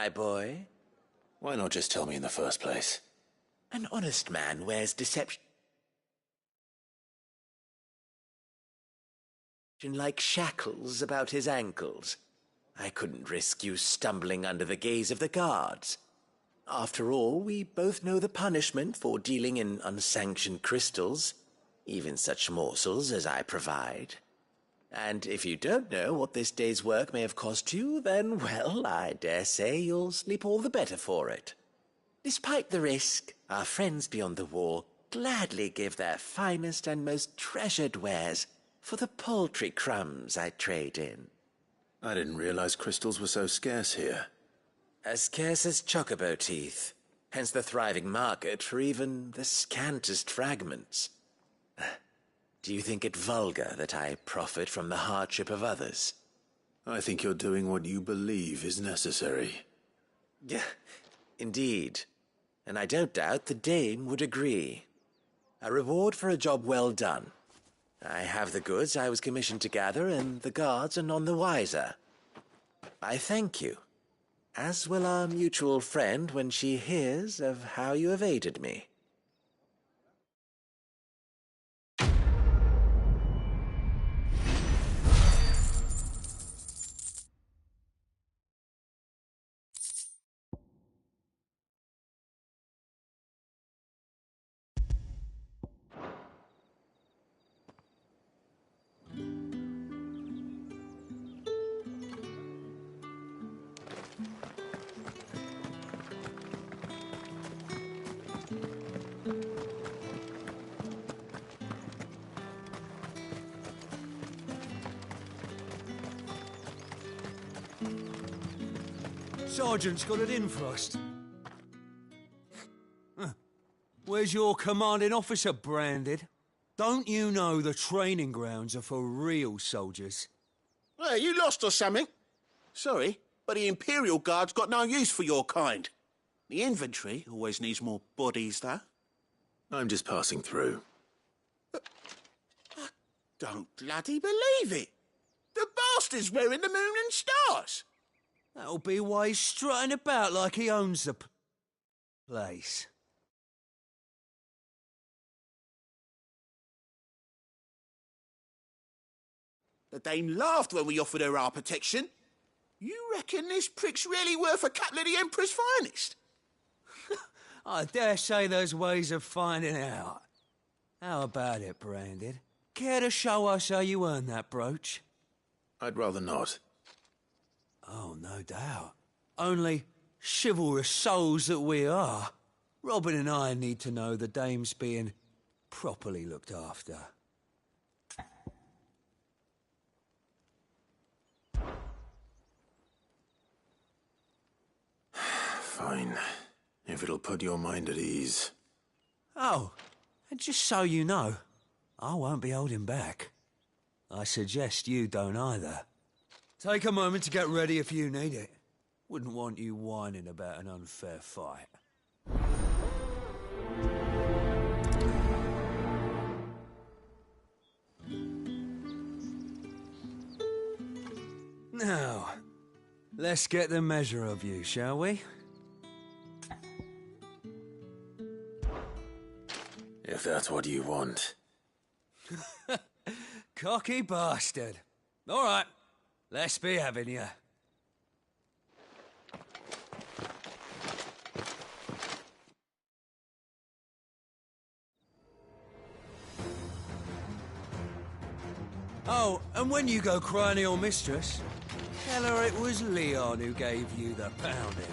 my boy. Why not just tell me in the first place? An honest man wears deception like shackles about his ankles. I couldn't risk you stumbling under the gaze of the guards. After all, we both know the punishment for dealing in unsanctioned crystals, even such morsels as I provide. And if you don't know what this day's work may have cost you, then, well, I dare say you'll sleep all the better for it. Despite the risk, our friends beyond the wall gladly give their finest and most treasured wares for the paltry crumbs I trade in. I didn't realize crystals were so scarce here. As scarce as chocobo teeth, hence the thriving market for even the scantest fragments. Do you think it vulgar that I profit from the hardship of others? I think you're doing what you believe is necessary. Yeah, indeed. And I don't doubt the dame would agree. A reward for a job well done. I have the goods I was commissioned to gather, and the guards are none the wiser. I thank you, as will our mutual friend when she hears of how you have aided me. Sergeant's got it in for us. Where's your commanding officer branded? Don't you know the training grounds are for real soldiers? Hey, you lost or something? Sorry, but the Imperial Guard's got no use for your kind. The infantry always needs more bodies, though. I'm just passing through. I don't bloody believe it. The bastard's wearing the moon and stars. That'll be why he's strutting about like he owns the place. The dame laughed when we offered her our protection. You reckon this prick's really worth a couple of the Emperor's finest? I dare say there's ways of finding out. How about it, Branded? Care to show us how you earned that brooch? I'd rather not. Oh, no doubt. Only chivalrous souls that we are, Robin and I need to know the dame's being properly looked after. Fine. If it'll put your mind at ease. Oh, and just so you know, I won't be holding back. I suggest you don't either. Take a moment to get ready if you need it. Wouldn't want you whining about an unfair fight. Now, let's get the measure of you, shall we? If that's what you want. Cocky bastard. All right, let's be having you. Oh, and when you go crying to your mistress, tell her it was Leon who gave you the pounding.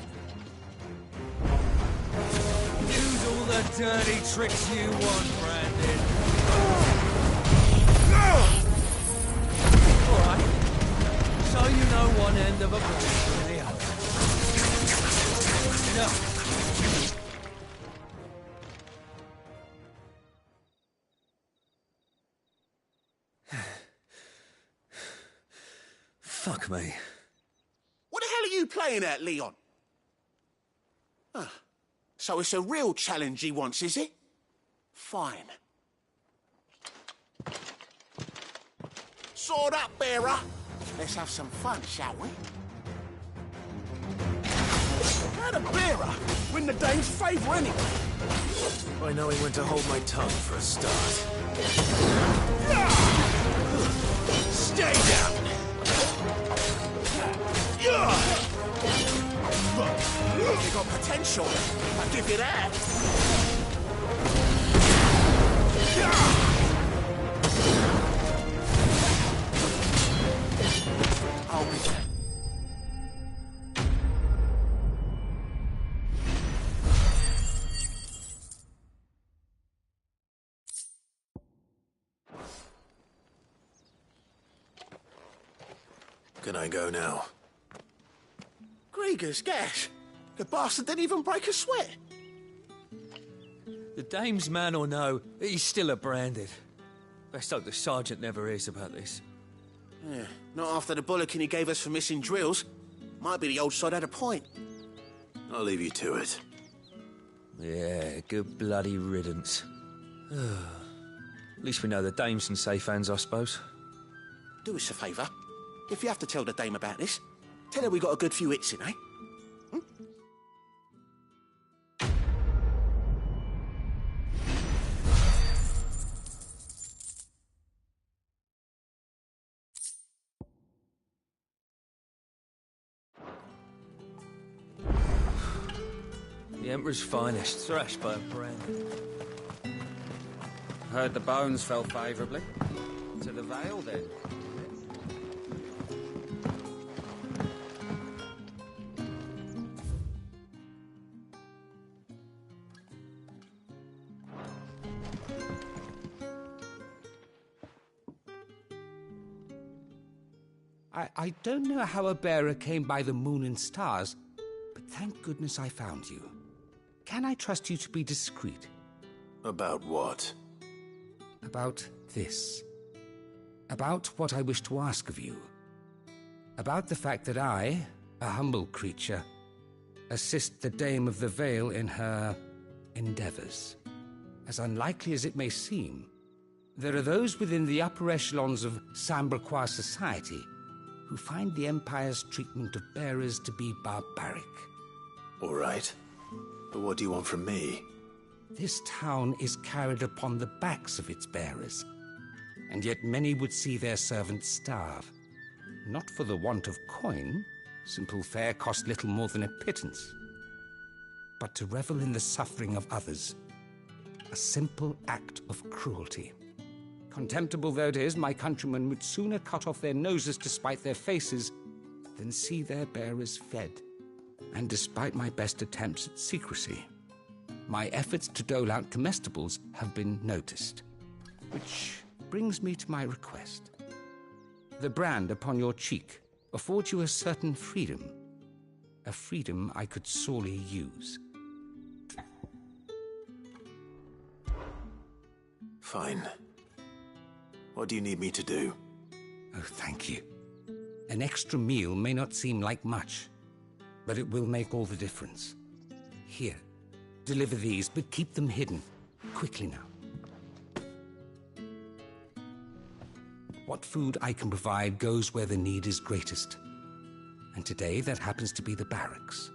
Use all the dirty tricks you want, Brandon. All right. So you know one end of a bridge from the other. No. Fuck me. What the hell are you playing at, Leon? So it's a real challenge he wants, is it? Fine. Sword up, bearer. Let's have some fun, shall we? Let a bearer win the dame's favour anyway. By knowing when to hold my tongue for a start. Stay down. You got potential. I'll give you that. I'll be there. Can I go now? Grieger's gas. The bastard didn't even break a sweat. The dame's man or no, he's still a branded. Best hope the sergeant never hears about this. Yeah, not after the bollocking he gave us for missing drills. Might be the old sod had a point. I'll leave you to it. Yeah, good bloody riddance. At least we know the dame's in safe hands, I suppose. Do us a favour. If you have to tell the dame about this, tell her we got a good few hits in, eh? The Emperor's finest, thrashed by a brand. Heard the bones fell favourably. To the Vale, then. I don't know how a bearer came by the moon and stars, but thank goodness I found you. Can I trust you to be discreet? About what? About this. About what I wish to ask of you. About the fact that I, a humble creature, assist the Dame of the Vale in her endeavours. As unlikely as it may seem, there are those within the upper echelons of Sambraquois society who find the Empire's treatment of bearers to be barbaric. All right. But what do you want from me? This town is carried upon the backs of its bearers, and yet many would see their servants starve. Not for the want of coin, simple fare cost little more than a pittance, but to revel in the suffering of others, a simple act of cruelty. Contemptible though it is, my countrymen would sooner cut off their noses to spite their faces than see their bearers fed. And despite my best attempts at secrecy, my efforts to dole out comestibles have been noticed. Which brings me to my request. The brand upon your cheek affords you a certain freedom. A freedom I could sorely use. Fine. What do you need me to do? Oh, thank you. An extra meal may not seem like much, but it will make all the difference. Here, deliver these, but keep them hidden. Quickly now. What food I can provide goes where the need is greatest. And today that happens to be the barracks.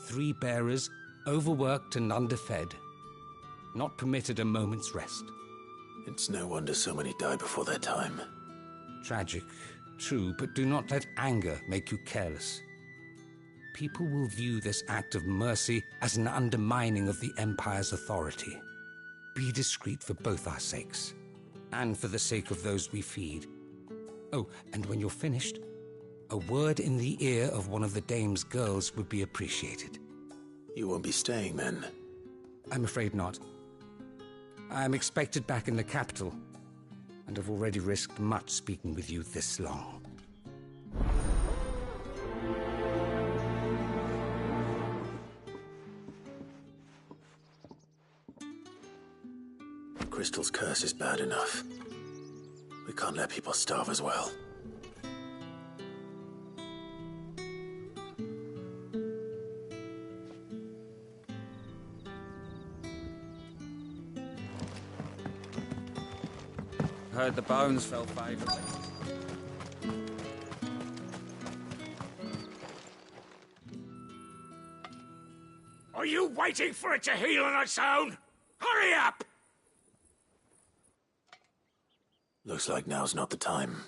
3 bearers, overworked and underfed, not permitted a moment's rest. It's no wonder so many die before their time. Tragic, true, but do not let anger make you careless. People will view this act of mercy as an undermining of the Empire's authority. Be discreet for both our sakes, and for the sake of those we feed. Oh, and when you're finished, a word in the ear of one of the Dame's girls would be appreciated. You won't be staying then? I'm afraid not. I am expected back in the capital, and have already risked much speaking with you this long. Crystal's curse is bad enough. We can't let people starve as well. Heard the bones fell favourably. Are you waiting for it to heal on its own? Hurry up! Looks like now's not the time.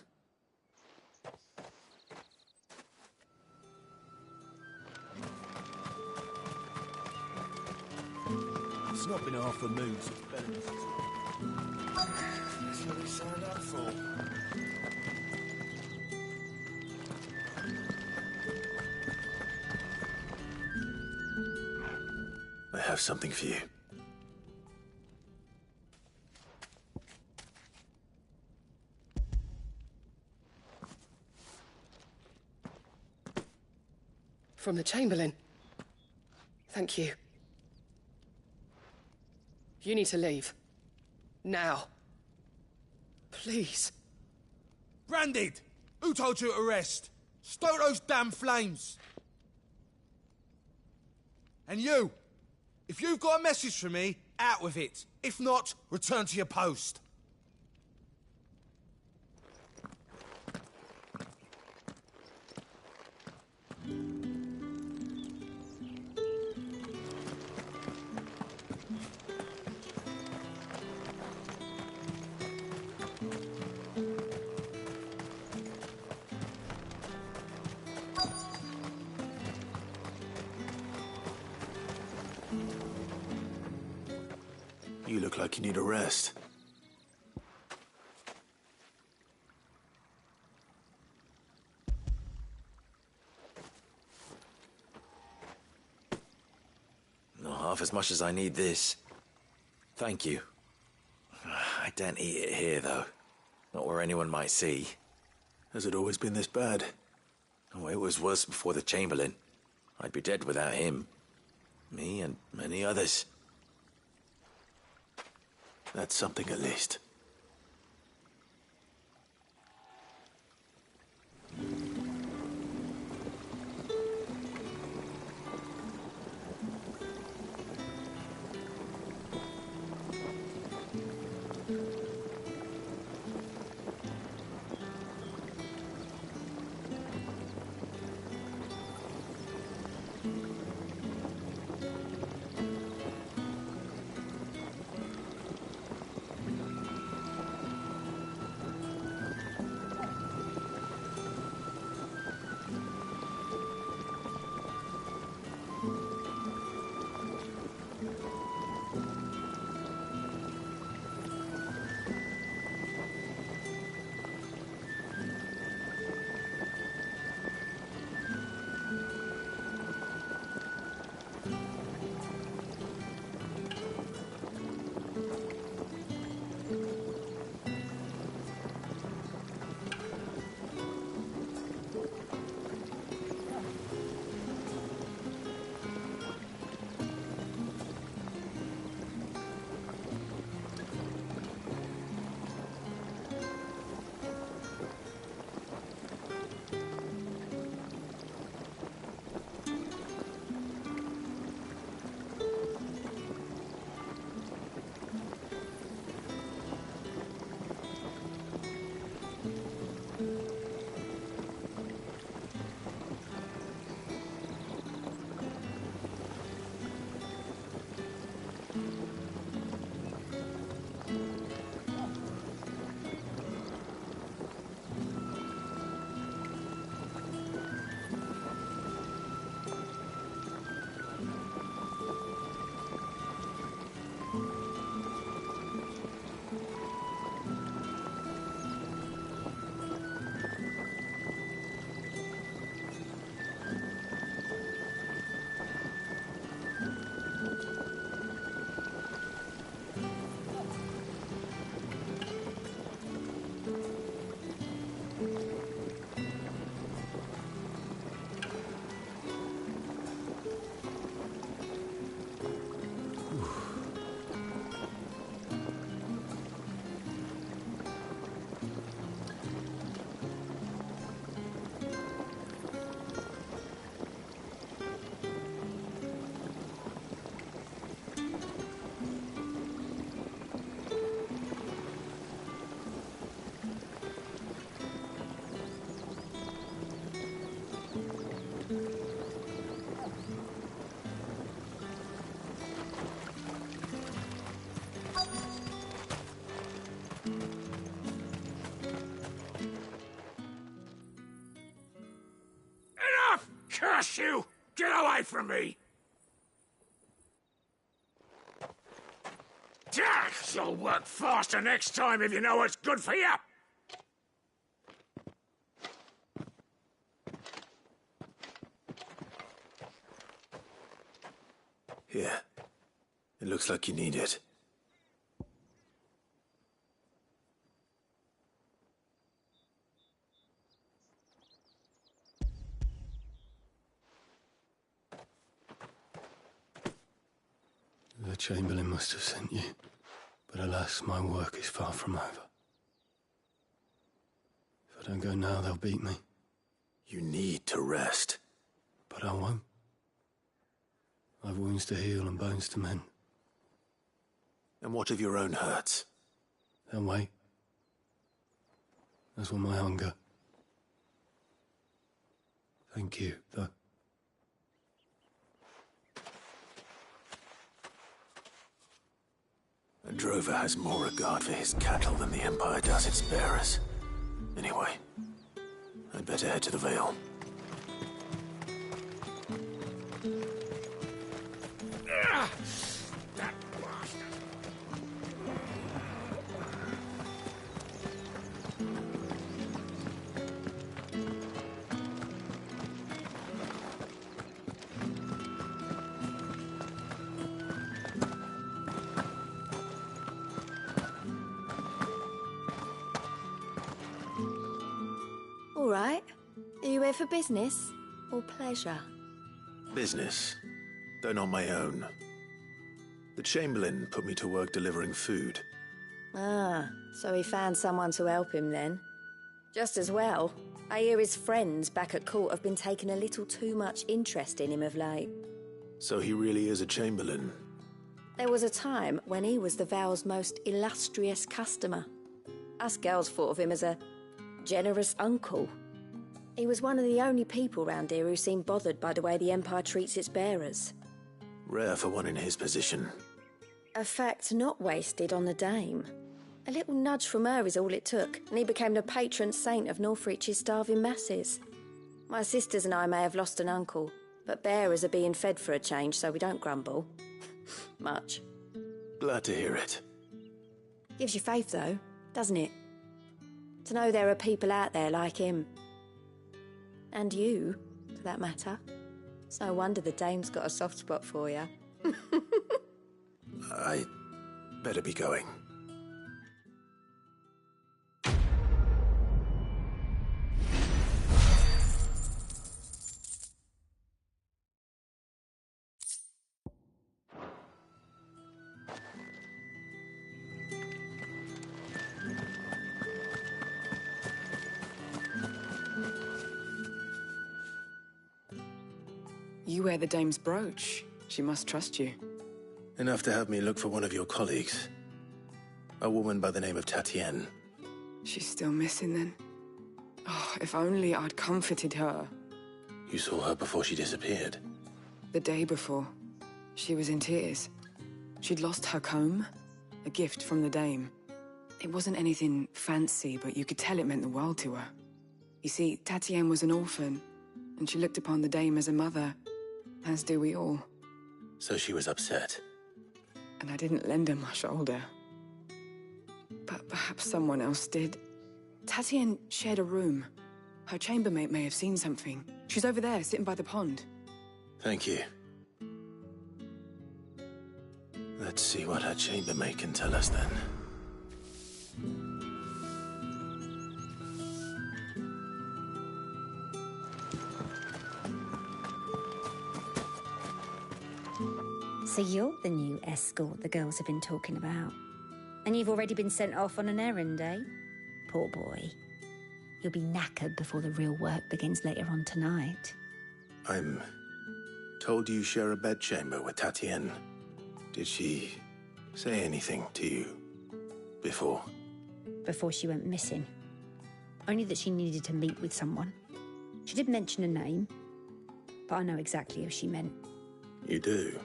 It's not been half the mood since Ben. That's what we signed up for. I have something for you. From the Chamberlain. Thank you. You need to leave. Now. Please. Branded! Who told you to rest? Stoke those damn flames! And you! If you've got a message for me, out with it. If not, return to your post. You look like you need a rest. Not half as much as I need this. Thank you. I daren't eat it here, though. Not where anyone might see. Has it always been this bad? Oh, it was worse before the Chamberlain. I'd be dead without him. Me and many others. That's something at least. Curse you! Get away from me! You'll work faster next time if you know what's good for you! Here. It looks like you need it. The Chamberlain must have sent you. But alas, my work is far from over. If I don't go now, they'll beat me. You need to rest. But I won't. I've wounds to heal and bones to mend. And what of your own hurts? They'll wait. As will my hunger. Thank you, though. A drover has more regard for his cattle than the Empire does its bearers. Anyway, I'd better head to the Vale. That bastard! All right. Are you here for business or pleasure? Business, though not my own. The Chamberlain put me to work delivering food. Ah, so he found someone to help him then. Just as well. I hear his friends back at court have been taking a little too much interest in him of late. So he really is a Chamberlain. There was a time when he was the Vale's most illustrious customer. Us girls thought of him as a generous uncle. He was one of the only people round here who seemed bothered by the way the Empire treats its bearers. Rare for one in his position. A fact not wasted on the dame. A little nudge from her is all it took, and he became the patron saint of Northreach's starving masses. My sisters and I may have lost an uncle, but bearers are being fed for a change, so we don't grumble. Much. Glad to hear it. Gives you faith, though, doesn't it? To know there are people out there like him. And you, for that matter. It's no wonder the dame's got a soft spot for you. I better be going. You wear the dame's brooch. She must trust you. Enough to have me look for one of your colleagues. A woman by the name of Tatienne. She's still missing then. Oh, if only I'd comforted her. You saw her before she disappeared? The day before. She was in tears. She'd lost her comb, a gift from the dame. It wasn't anything fancy, but you could tell it meant the world to her. You see, Tatienne was an orphan, and she looked upon the dame as a mother, as do we all. So she was upset. And I didn't lend her my shoulder. But perhaps someone else did. Tatienne shared a room. Her chambermaid may have seen something. She's over there, sitting by the pond. Thank you. Let's see what her chambermaid can tell us then. So you're the new escort the girls have been talking about. And you've already been sent off on an errand, eh? Poor boy. You'll be knackered before the real work begins later on tonight. I'm told you share a bedchamber with Tatienne. Did she say anything to you before? Before she went missing. Only that she needed to meet with someone. She did mention a name, but I know exactly who she meant. You do?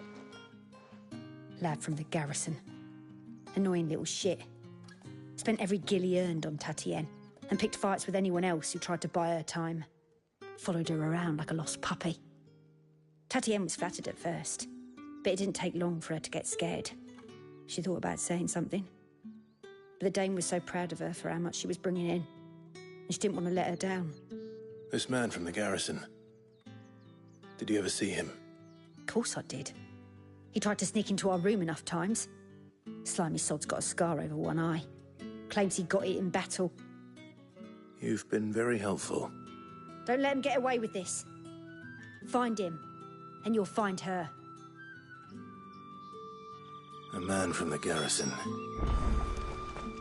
Lad from the garrison. Annoying little shit. Spent every guil he earned on Tatienne, and picked fights with anyone else who tried to buy her time. Followed her around like a lost puppy. Tatienne was flattered at first, but it didn't take long for her to get scared. She thought about saying something, but the Dame was so proud of her for how much she was bringing in, and she didn't want to let her down. This man from the garrison. Did you ever see him? Of course I did. He tried to sneak into our room enough times. Slimy sod's got a scar over one eye. Claims he got it in battle. You've been very helpful. Don't let him get away with this. Find him, and you'll find her. A man from the garrison.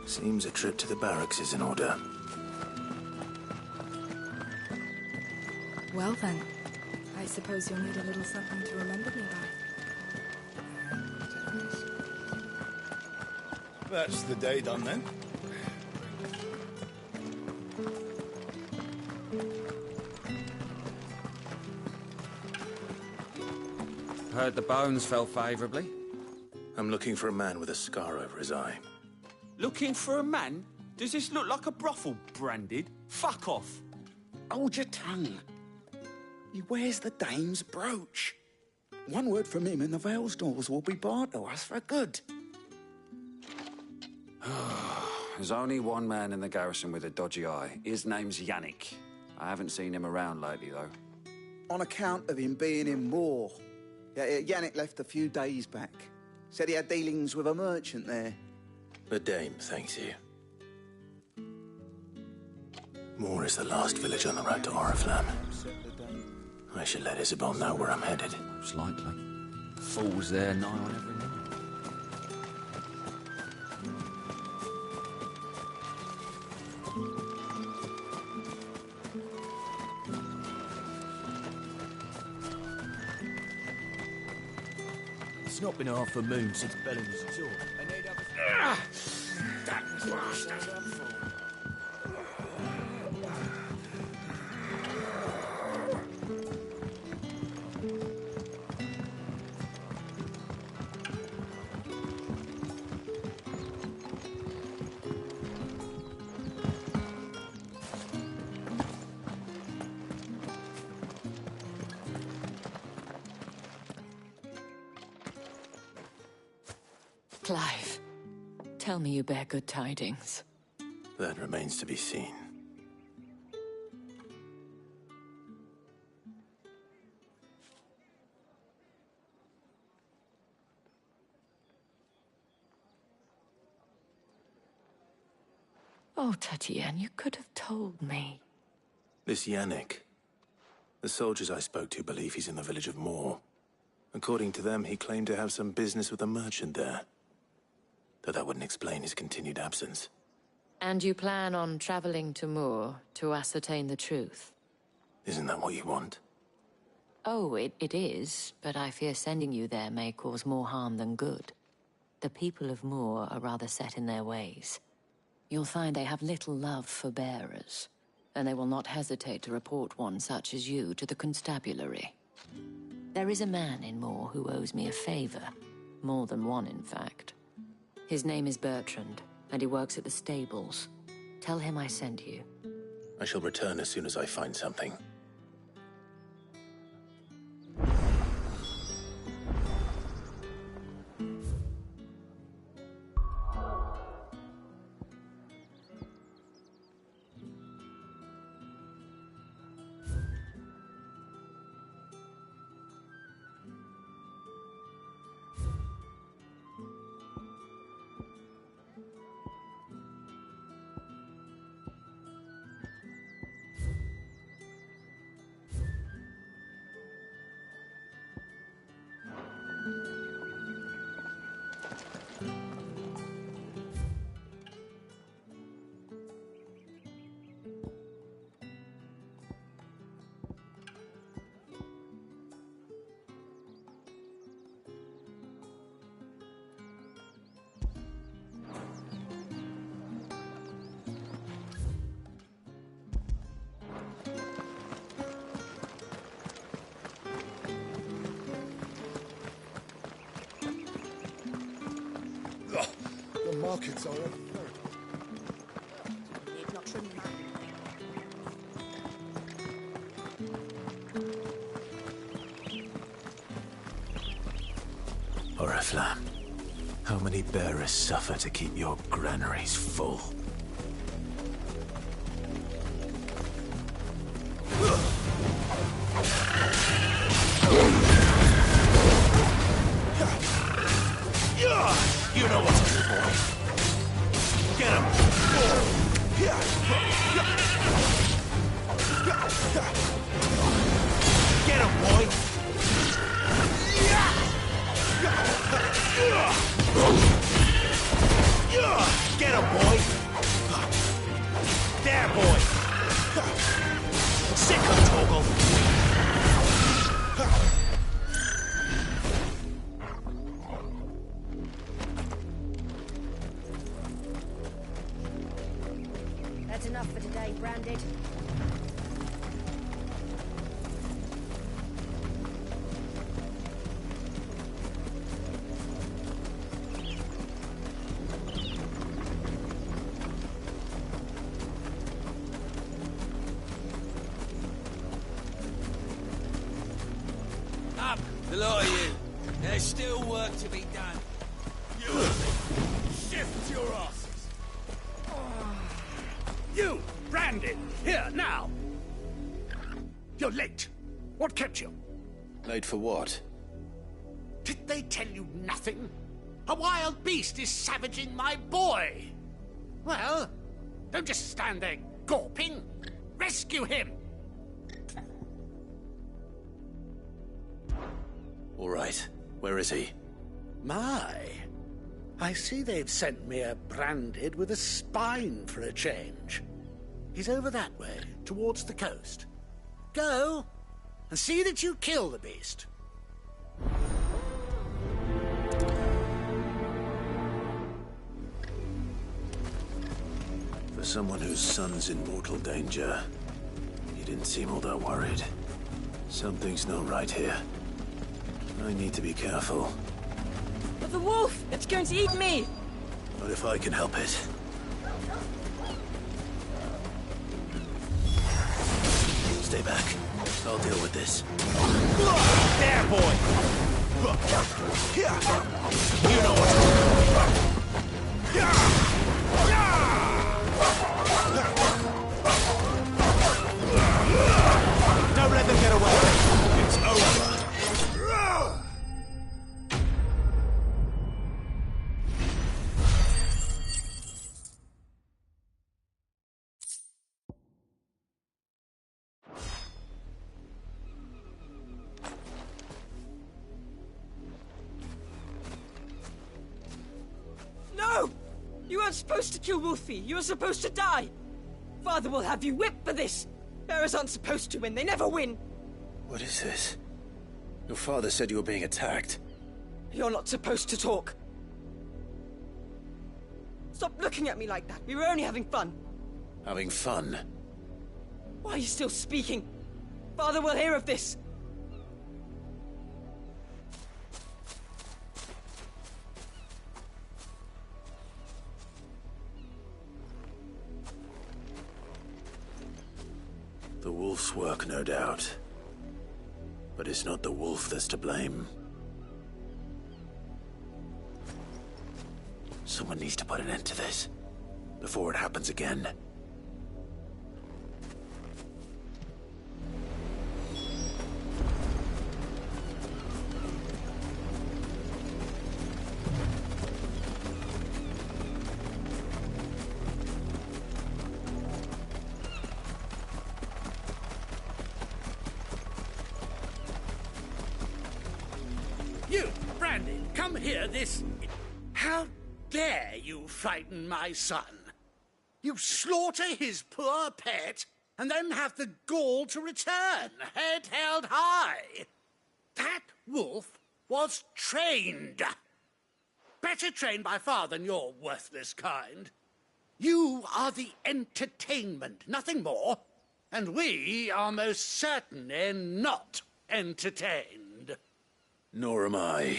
Seems a trip to the barracks is in order. Well then, I suppose you'll need a little something to remember me by. That's the day done then. Heard the bones fell favourably. I'm looking for a man with a scar over his eye. Looking for a man? Does this look like a brothel, Branded? Fuck off. Hold your tongue. He wears the Dame's brooch. One word from him and the Vale's doors will be barred to us for good. There's only one man in the garrison with a dodgy eye. His name's Yannick. I haven't seen him around lately, though. On account of him being in war. Yeah, Yannick left a few days back. Said he had dealings with a merchant there. The Dame thanks you. Moor is the last village on the road to Oriflamme. I should let Isabel know where I'm headed. Most likely. Fools there nigh on every night. It's not been half a moon since Bellamy's talk. That bastard! Clive, tell me you bear good tidings. That remains to be seen. Oh, Tatienne, you could have told me. This Yannick. The soldiers I spoke to believe he's in the village of Moor. According to them, he claimed to have some business with a merchant there. Though that wouldn't explain his continued absence. And you plan on traveling to Moor to ascertain the truth? Isn't that what you want? Oh, it is, but I fear sending you there may cause more harm than good. The people of Moor are rather set in their ways. You'll find they have little love for bearers, and they will not hesitate to report one such as you to the constabulary. There is a man in Moor who owes me a favor. More than one, in fact. His name is Bertrand, and he works at the stables. Tell him I sent you. I shall return as soon as I find something. The markets are a Oriflamme, how many bearers suffer to keep your granaries full? You know what to do, boy. Get him! Get him, boy! Get him, boy! There, boy! Sick him, Torgal! That's enough for today, Branded. Up, the lot of you. There's still work to be done. You shift your asses. You, Brandon, here now. You're late. What kept you? Late for what? Did they tell you nothing? A wild beast is savaging my boy. Well, don't just stand there gawping. Rescue him. All right. Where is he? My, I see they've sent me a Branded with a spine for a change. He's over that way, towards the coast. Go, and see that you kill the beast. For someone whose son's in mortal danger, he didn't seem all that worried. Something's not right here. I need to be careful. But the wolf! It's going to eat me! Not if I can help it. Stay back. I'll deal with this. There, boy! You know what to do. Don't let them get away. It's over. No! You weren't supposed to kill Wolfie. You were supposed to die. Father will have you whipped for this. Bearers aren't supposed to win. They never win. What is this? Your father said you were being attacked. You're not supposed to talk. Stop looking at me like that. We were only having fun. Having fun? Why are you still speaking? Father will hear of this. The wolf's work, no doubt. But it's not the wolf that's to blame. Someone needs to put an end to this, before it happens again. You, Brandon, come here this... How dare you frighten my son? You slaughter his poor pet, and then have the gall to return, head held high. That wolf was trained. Better trained by far than your worthless kind. You are the entertainment, nothing more. And we are most certainly not entertained. Nor am I.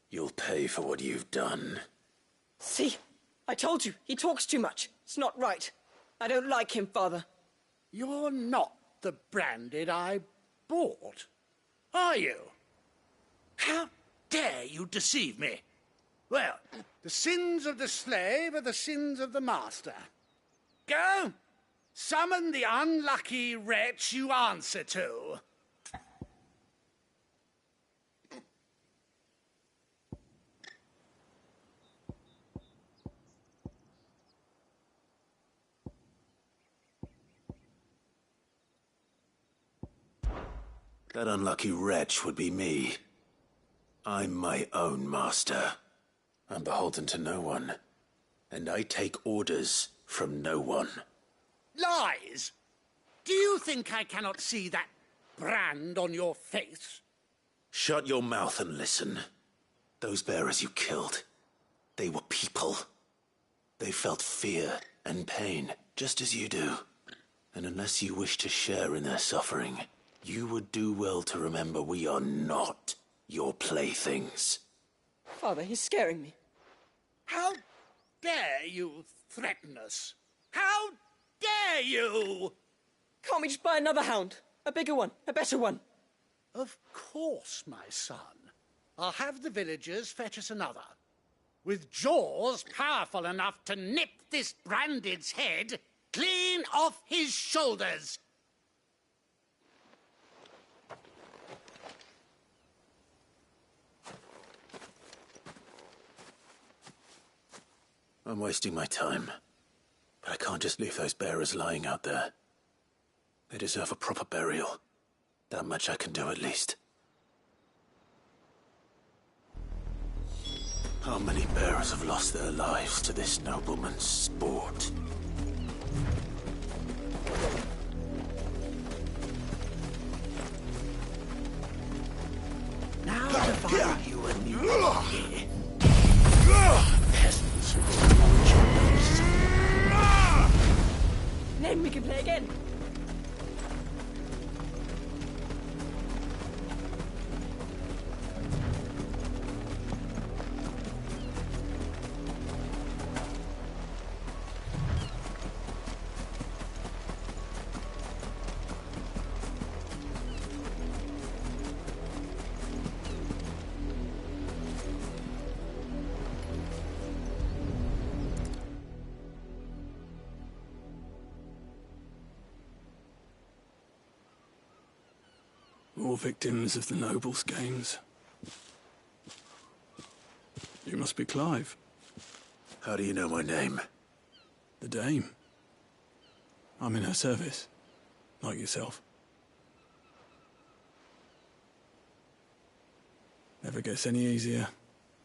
You'll pay for what you've done. See? I told you, he talks too much. It's not right. I don't like him, Father. You're not the Branded I bought, are you? How dare you deceive me? Well, the sins of the slave are the sins of the master. Go, summon the unlucky wretch you answer to. That unlucky wretch would be me. I'm my own master. I'm beholden to no one. And I take orders from no one. Lies! Do you think I cannot see that brand on your face? Shut your mouth and listen. Those bearers you killed, they were people. They felt fear and pain, just as you do. And unless you wish to share in their suffering, you would do well to remember we are not your playthings. Father, he's scaring me. How dare you threaten us? How dare you? Can't we just buy another hound? A bigger one, a better one. Of course, my son. I'll have the villagers fetch us another. With jaws powerful enough to nip this branded's head clean off his shoulders. I'm wasting my time. But I can't just leave those bearers lying out there. They deserve a proper burial. That much I can do at least. How many bearers have lost their lives to this nobleman's sport? Now to find you a new body. Peasants who Then we can play again. More victims of the nobles' games. You must be Clive. How do you know my name? The Dame. I'm in her service, like yourself. Never gets any easier,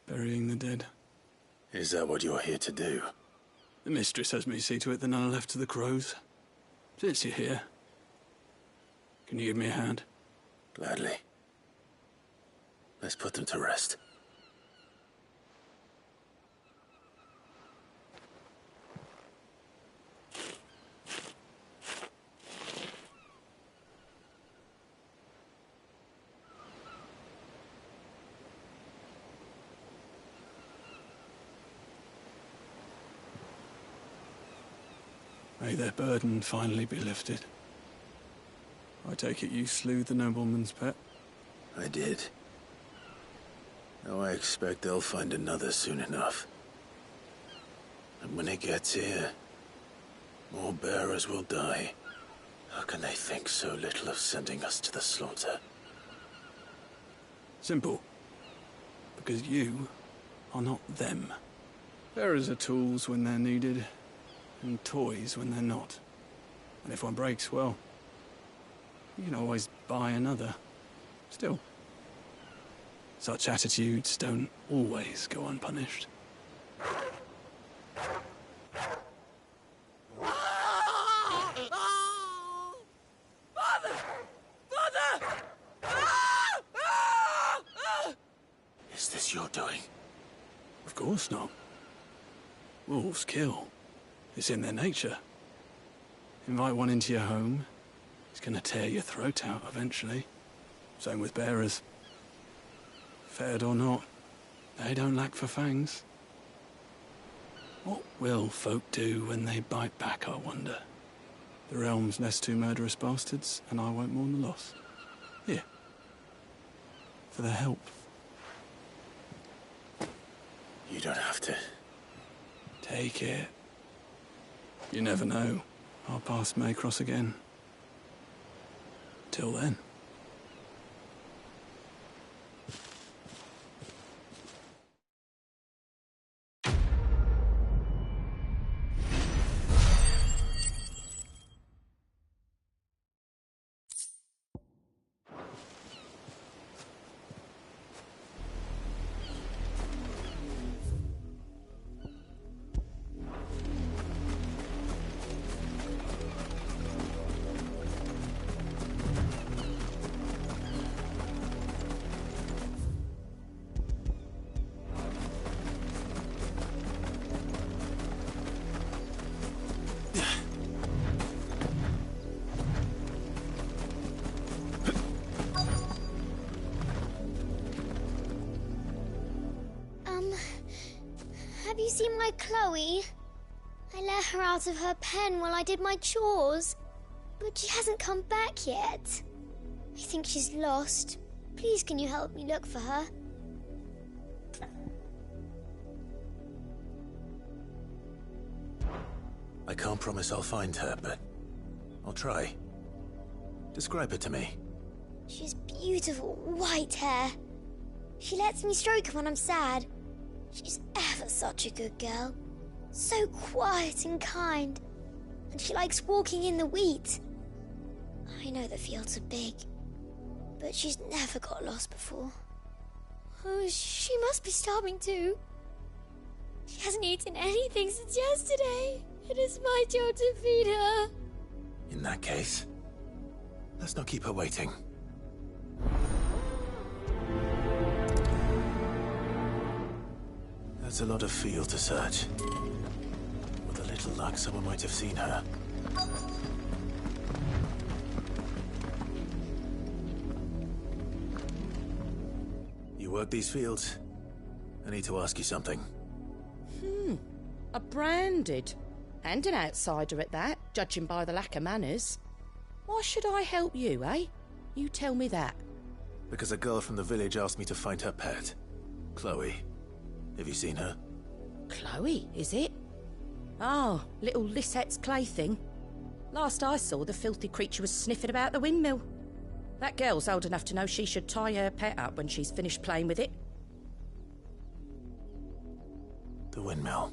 burying the dead. Is that what you're here to do? The mistress has me see to it that none are left to the crows. Since you're here, can you give me a hand? Gladly. Let's put them to rest. May their burden finally be lifted. I take it you slew the nobleman's pet? I did. Now I expect they'll find another soon enough. And when it gets here, more bearers will die. How can they think so little of sending us to the slaughter? Simple. Because you are not them. Bearers are tools when they're needed, and toys when they're not. And if one breaks, well, you can always buy another. Still, such attitudes don't always go unpunished. Father! Father! Is this your doing? Of course not. Wolves kill. It's in their nature. Invite one into your home, he's gonna tear your throat out eventually. Same with bearers. Fed or not, they don't lack for fangs. What will folk do when they bite back, I wonder? The realm's less two murderous bastards, and I won't mourn the loss. Here. For their help. don't have to. Take it. You never know. Our paths may cross again. Till then. Have you seen my Chloe? I let her out of her pen while I did my chores, but she hasn't come back yet. I think she's lost. Please, can you help me look for her? I can't promise I'll find her, but I'll try. Describe her to me. She has beautiful white hair. She lets me stroke her when I'm sad. She's ever such a good girl. So quiet and kind. And she likes walking in the wheat. I know the fields are big, but she's never got lost before. Oh, she must be starving too. She hasn't eaten anything since yesterday. It is my job to feed her. In that case, let's not keep her waiting. That's a lot of field to search. With a little luck, someone might have seen her. You work these fields? I need to ask you something. A branded. And an outsider at that, judging by the lack of manners. Why should I help you, eh? You tell me that. Because a girl from the village asked me to find her pet, Chloe. Have you seen her? Chloe, is it? Oh, little Lisette's plaything. Last I saw, the filthy creature was sniffing about the windmill. That girl's old enough to know she should tie her pet up when she's finished playing with it. The windmill.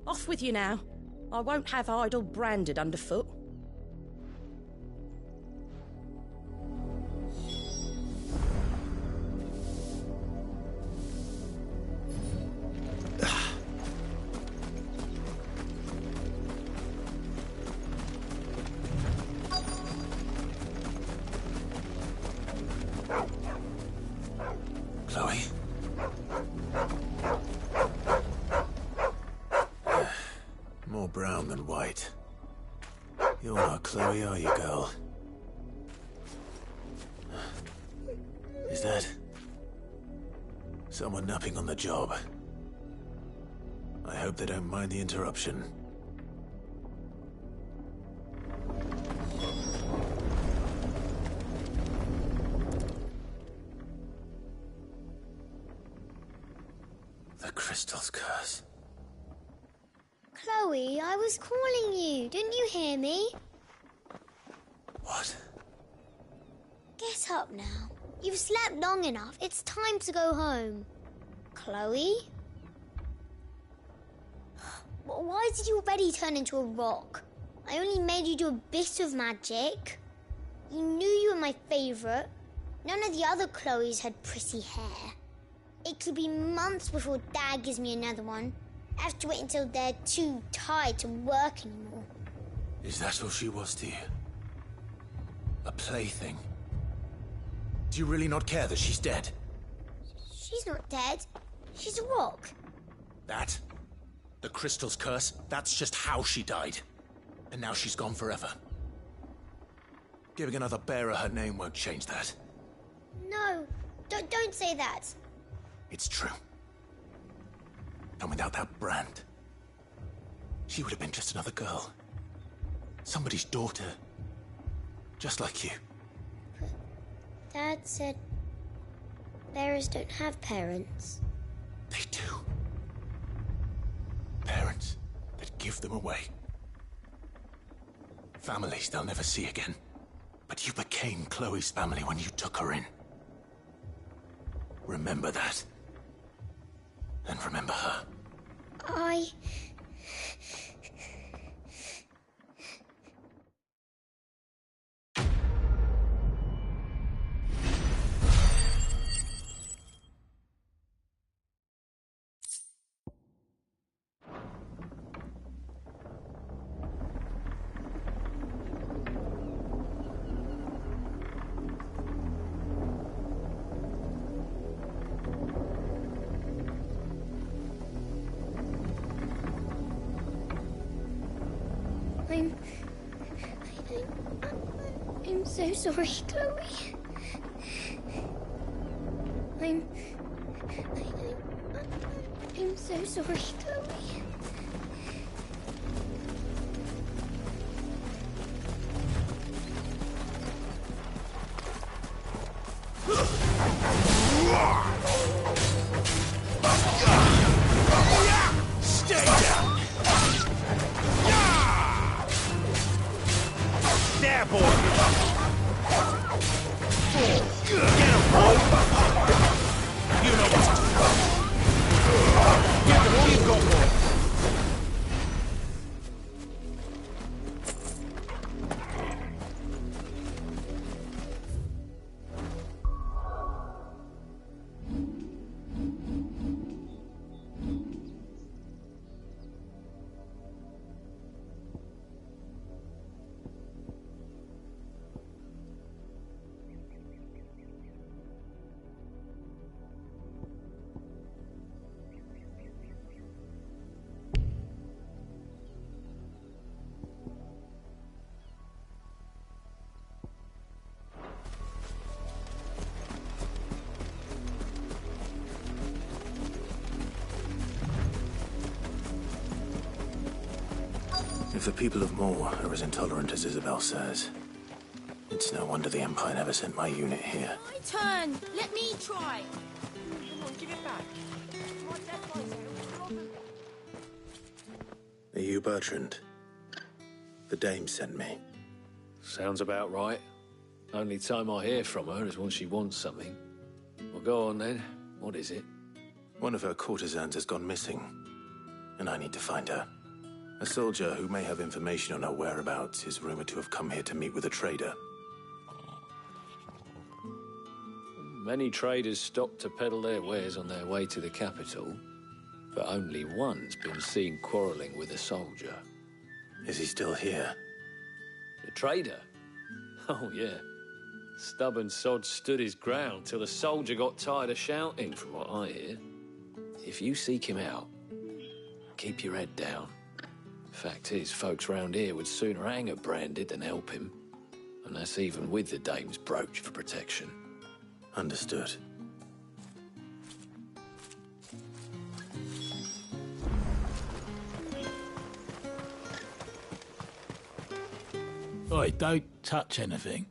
Off with you now. I won't have idle branded underfoot. Chloe? More brown than white. You're not Chloe, are you, girl? Is that someone napping on the job? I hope they don't mind the interruption. The crystal's curse. Chloe, I was calling you. Didn't you hear me? What? Get up now. You've slept long enough. It's time to go home. Chloe? Why did you already turn into a rock? I only made you do a bit of magic. You knew you were my favourite. None of the other Chloes had pretty hair. It could be months before Dad gives me another one. I have to wait until they're too tired to work anymore. Is that all she was to you? A plaything? Do you really not care that she's dead? She's not dead. She's a rock. That? The crystal's curse? That's just how she died. And now she's gone forever. Giving another bearer her name won't change that. No, don't say that. It's true. And without that brand, she would have been just another girl. Somebody's daughter. Just like you. Dad said bearers don't have parents. They do. Parents that give them away. Families they'll never see again. But you became Chloe's family when you took her in. Remember that. And remember her. I'm so sorry, Chloe. I'm so sorry, Chloe. Stay down! There, boy! Get him, boy! You know what to do. Get the keep going, boy! If the people of Moor are as intolerant as Isabel says, it's no wonder the Empire never sent my unit here. My turn. Let me try. Come on, give it back. My death lies out. Are you Bertrand? The dame sent me. Sounds about right. Only time I hear from her is when she wants something. Well, go on then. What is it? One of her courtesans has gone missing, and I need to find her. A soldier who may have information on her whereabouts is rumored to have come here to meet with a trader. Many traders stop to peddle their wares on their way to the capital, but only one's been seen quarrelling with a soldier. Is he still here? The trader? Oh, yeah. Stubborn sod stood his ground till the soldier got tired of shouting, from what I hear. If you seek him out, keep your head down. Fact is, folks round here would sooner hang a branded than help him. And that's even with the dame's brooch for protection. Understood. Oi, don't touch anything.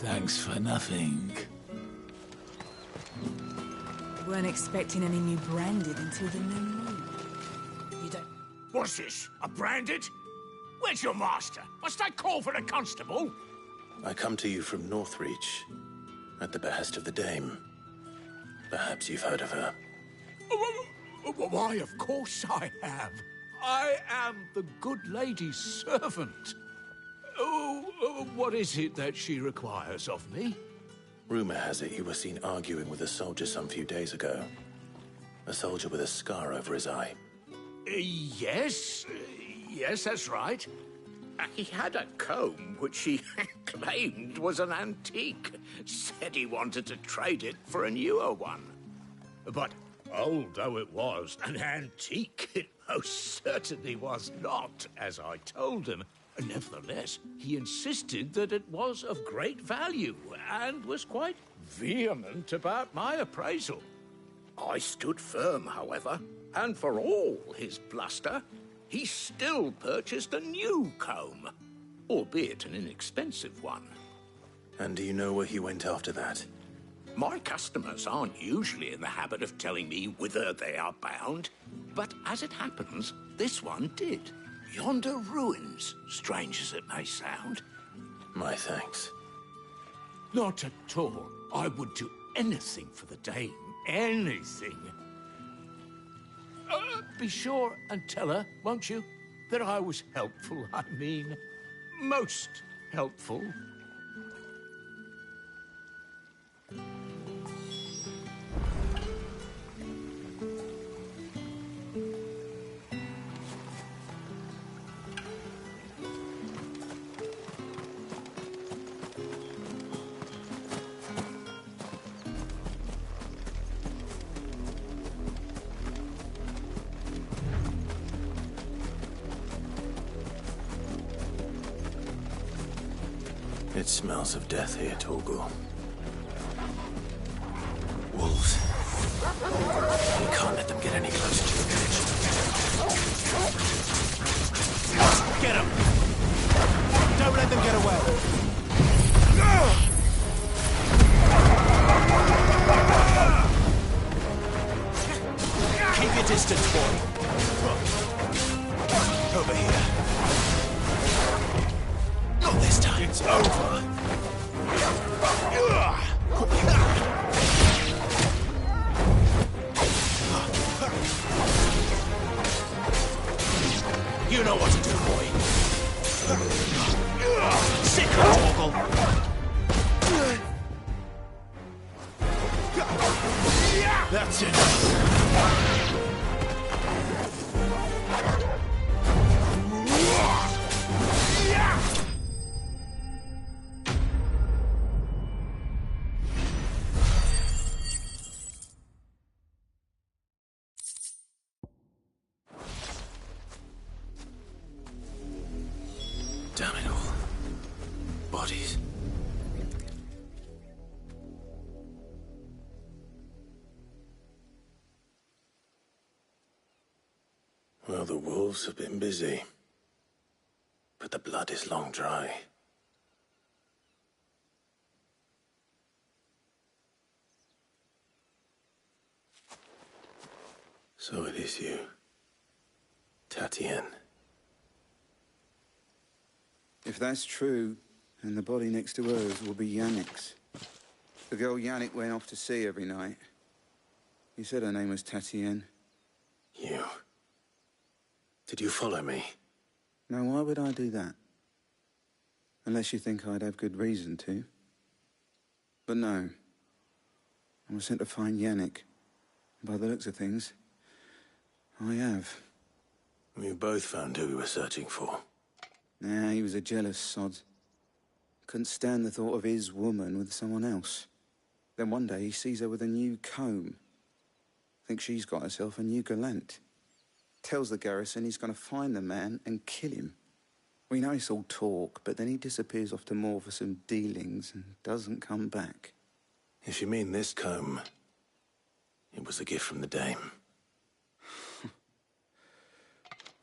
Thanks for nothing. Weren't expecting any new branded until the new moon. You don't... What's this? A branded? Where's your master? Must I call for the constable? I come to you from Northreach, at the behest of the dame. Perhaps you've heard of her. Why, of course I have. I am the good lady's servant. What is it that she requires of me? Rumor has it you were seen arguing with a soldier some few days ago. A soldier with a scar over his eye. Yes, that's right. He had a comb which he claimed was an antique. Said he wanted to trade it for a newer one. But old though it was, an antique it most certainly was not, as I told him. Nevertheless, he insisted that it was of great value and was quite vehement about my appraisal. I stood firm, however, and for all his bluster, he still purchased a new comb, albeit an inexpensive one. And do you know where he went after that? My customers aren't usually in the habit of telling me whither they are bound, but as it happens, this one did. Yonder ruins, strange as it may sound. My thanks. Not at all. I would do anything for the dame. Anything. Be sure and tell her, won't you, that I was helpful. I mean, most helpful. It smells of death here, Torgal. Wolves. We can't let them get any closer to the village. Get them! Don't let them get away! Keep your distance, boy. Over here. Not this time. It's over. You know what to do, boy. Sick of Torgal. That's it. Damn it all. Bodies. Well, the wolves have been busy. But the blood is long dry. So it is you, Tatienne. If that's true, then the body next to hers will be Yannick's. The girl Yannick went off to see every night. He said her name was Tatienne. You? Did you follow me? Now, why would I do that? Unless you think I'd have good reason to. But no. I was sent to find Yannick. By the looks of things, I have. We both found who we were searching for. Nah, he was a jealous sod. Couldn't stand the thought of his woman with someone else. Then one day he sees her with a new comb. Thinks she's got herself a new gallant. Tells the garrison he's going to find the man and kill him. We know it's all talk, but then he disappears off to Moor for some dealings and doesn't come back. If you mean this comb, it was a gift from the dame.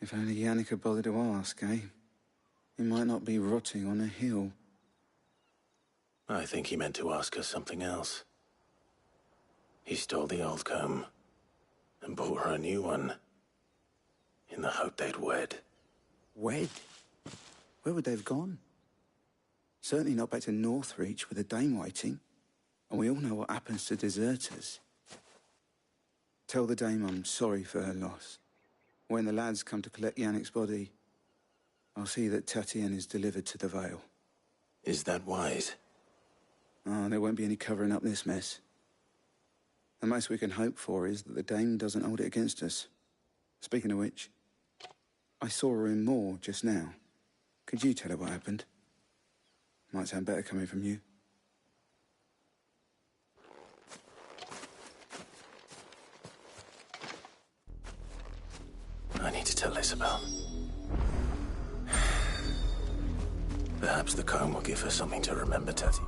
If only Yannick had bothered to ask, eh? He might not be rotting on a hill. I think he meant to ask us something else. He stole the old comb and bought her a new one in the hope they'd wed. Wed? Where would they have gone? Certainly not back to Northreach with a dame waiting. And we all know what happens to deserters. Tell the dame I'm sorry for her loss. When the lads come to collect Yannick's body, I'll see that Tatienne is delivered to the Vale. Is that wise? Oh, there won't be any covering up this mess. The most we can hope for is that the dame doesn't hold it against us. Speaking of which, I saw her in Moor just now. Could you tell her what happened? Might sound better coming from you. I need to tell Isabel. Perhaps the comb will give her something to remember, Tatty.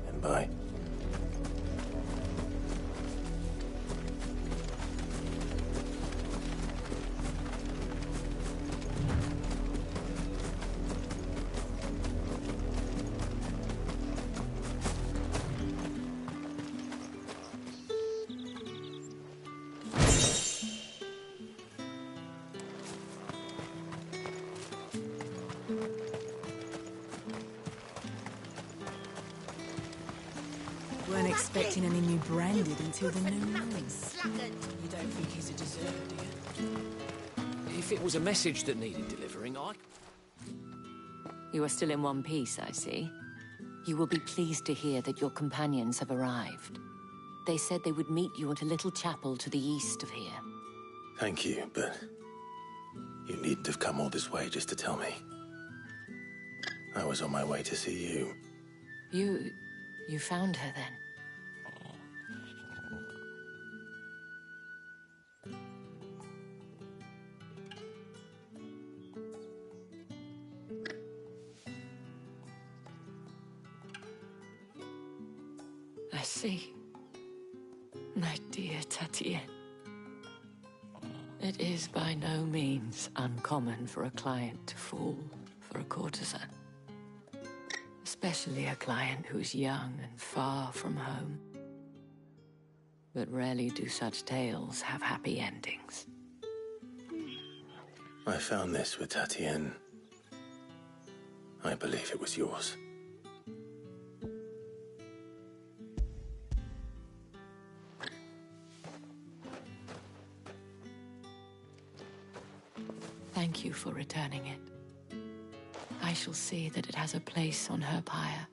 And bye. Weren't expecting any new branded until the new moon. You don't think he's a deserter, do you? If it was a message that needed delivering, You are still in one piece, I see. You will be pleased to hear that your companions have arrived. They said they would meet you at a little chapel to the east of here. Thank you, but you needn't have come all this way just to tell me. I was on my way to see you. You found her then? I see. My dear Tatienne. It is by no means uncommon for a client to fall for a courtesan. Especially a client who's young and far from home. But rarely do such tales have happy endings. I found this with Tatienne. I believe it was yours. Thank you for returning it. I shall see that it has a place on her pyre.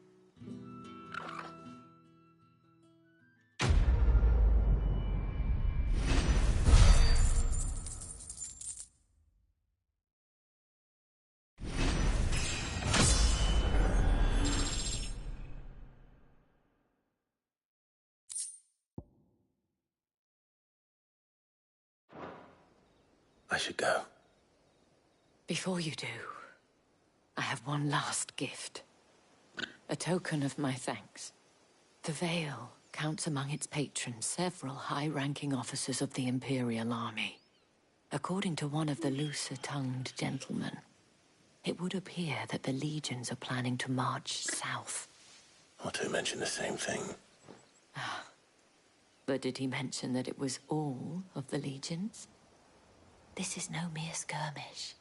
I should go. Before you do, I have one last gift. A token of my thanks. The Vale counts among its patrons several high-ranking officers of the Imperial Army. According to one of the looser-tongued gentlemen, it would appear that the legions are planning to march south. Or to mention the same thing. But did he mention that it was all of the legions? This is no mere skirmish.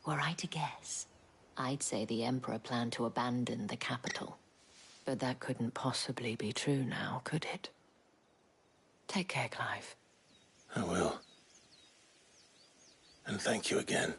Were I to guess, I'd say the Emperor planned to abandon the capital. But that couldn't possibly be true now, could it? Take care, Clive. I will. And thank you again.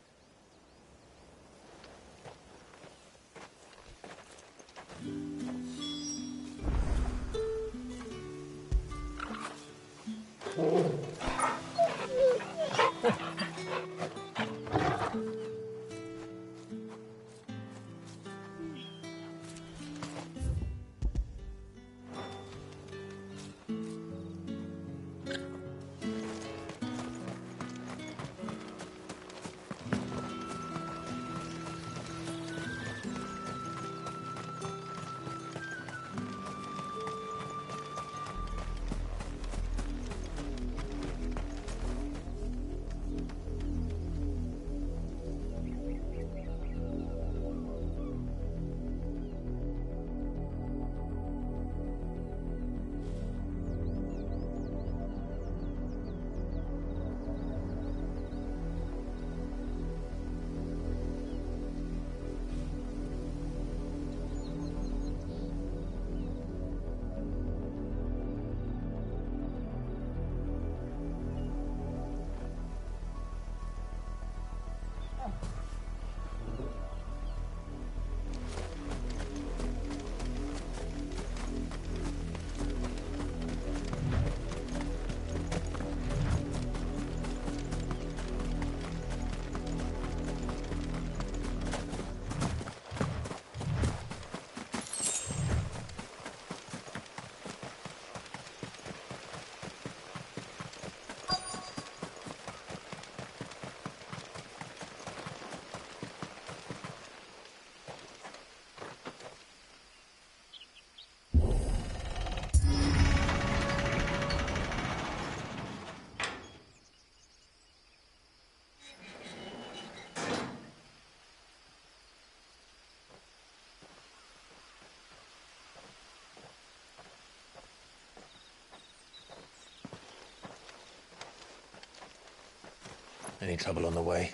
Any trouble on the way?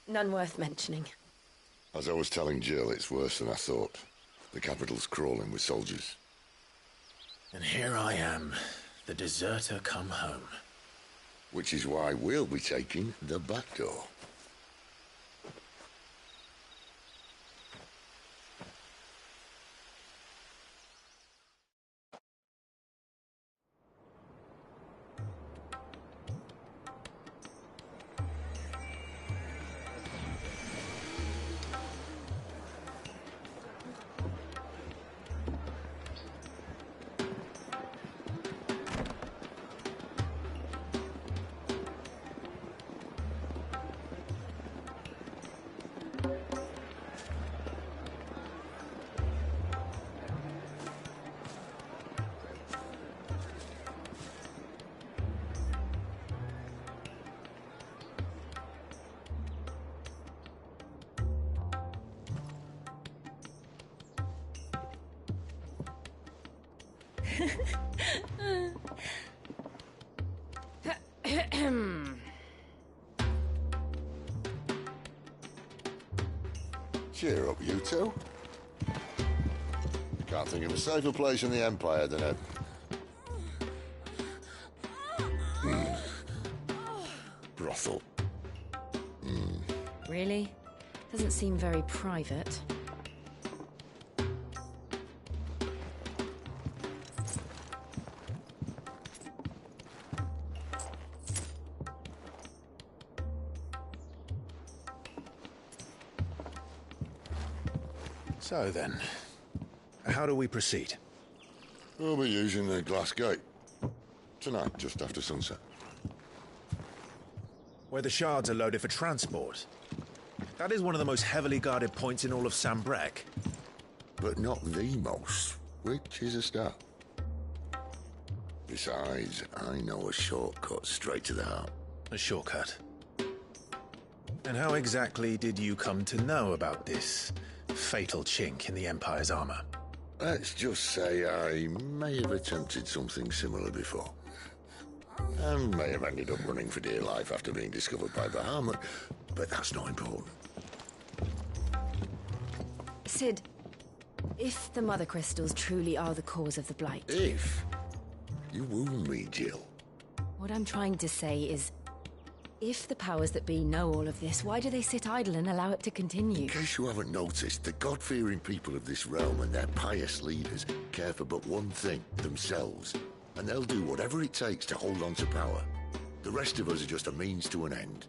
None worth mentioning. As I was telling Jill, it's worse than I thought. The capital's crawling with soldiers. And here I am, the deserter come home. Which is why we'll be taking the back door. Cheer up, you two. Can't think of a safer place in the Empire than a... brothel. Really? Doesn't seem very private. So then, how do we proceed? We'll be using the glass gate. Tonight, just after sunset. Where the shards are loaded for transport. That is one of the most heavily guarded points in all of Sambrek. But not the most, which is a start. Besides, I know a shortcut straight to the heart. A shortcut? And how exactly did you come to know about this fatal chink in the Empire's armor? Let's just say I may have attempted something similar before. And may have ended up running for dear life after being discovered by Bahamut, but that's not important. Sid, if the Mother Crystals truly are the cause of the Blight... If? You wound me, Jill. What I'm trying to say is, if the powers that be know all of this, why do they sit idle and allow it to continue? In case you haven't noticed, the God-fearing people of this realm and their pious leaders care for but one thing, themselves. And they'll do whatever it takes to hold on to power. The rest of us are just a means to an end.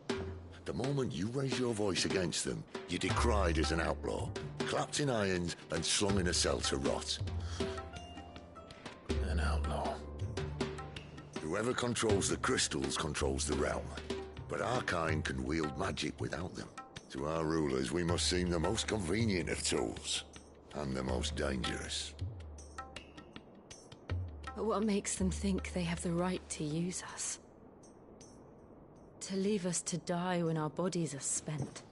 The moment you raise your voice against them, you're decried as an outlaw, clapped in irons and slung in a cell to rot. An outlaw. Whoever controls the crystals controls the realm. But our kind can wield magic without them. To our rulers, we must seem the most convenient of tools, and the most dangerous. But what makes them think they have the right to use us? To leave us to die when our bodies are spent?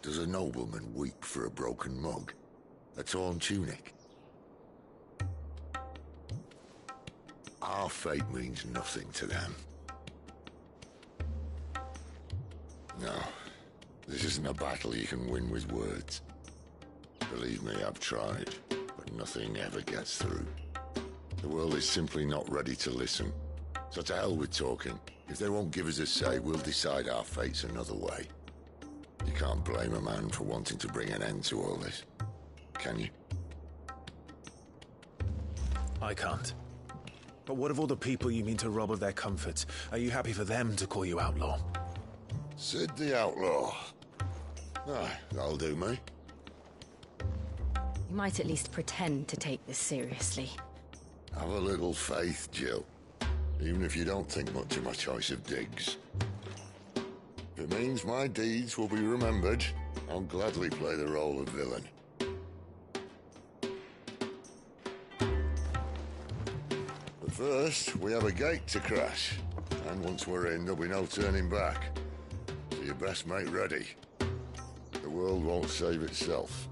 Does a nobleman weep for a broken mug? A torn tunic? Our fate means nothing to them. No, this isn't a battle you can win with words. Believe me, I've tried, but nothing ever gets through. The world is simply not ready to listen. So to hell with talking. If they won't give us a say, we'll decide our fates another way. You can't blame a man for wanting to bring an end to all this, can you? I can't. But what of all the people you mean to rob of their comforts? Are you happy for them to call you outlaw? Sid the Outlaw. Ah, that'll do me. You might at least pretend to take this seriously. Have a little faith, Jill. Even if you don't think much of my choice of digs. If it means my deeds will be remembered, I'll gladly play the role of villain. But first, we have a gate to crash. And once we're in, there'll be no turning back. So you best make ready. The world won't save itself.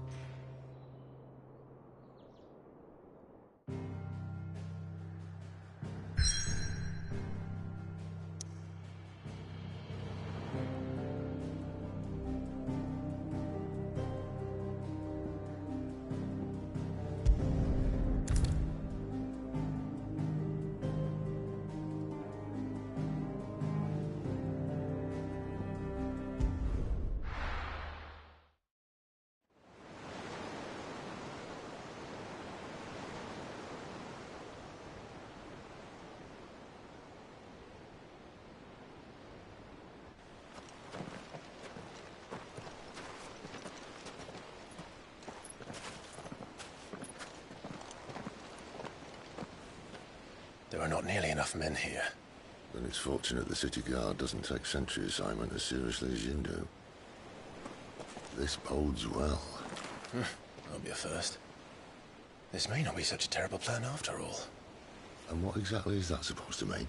There are not nearly enough men here. Then it's fortunate the city guard doesn't take sentry assignment as seriously as you do. This bodes well. I'll be a first. This may not be such a terrible plan after all. And what exactly is that supposed to mean?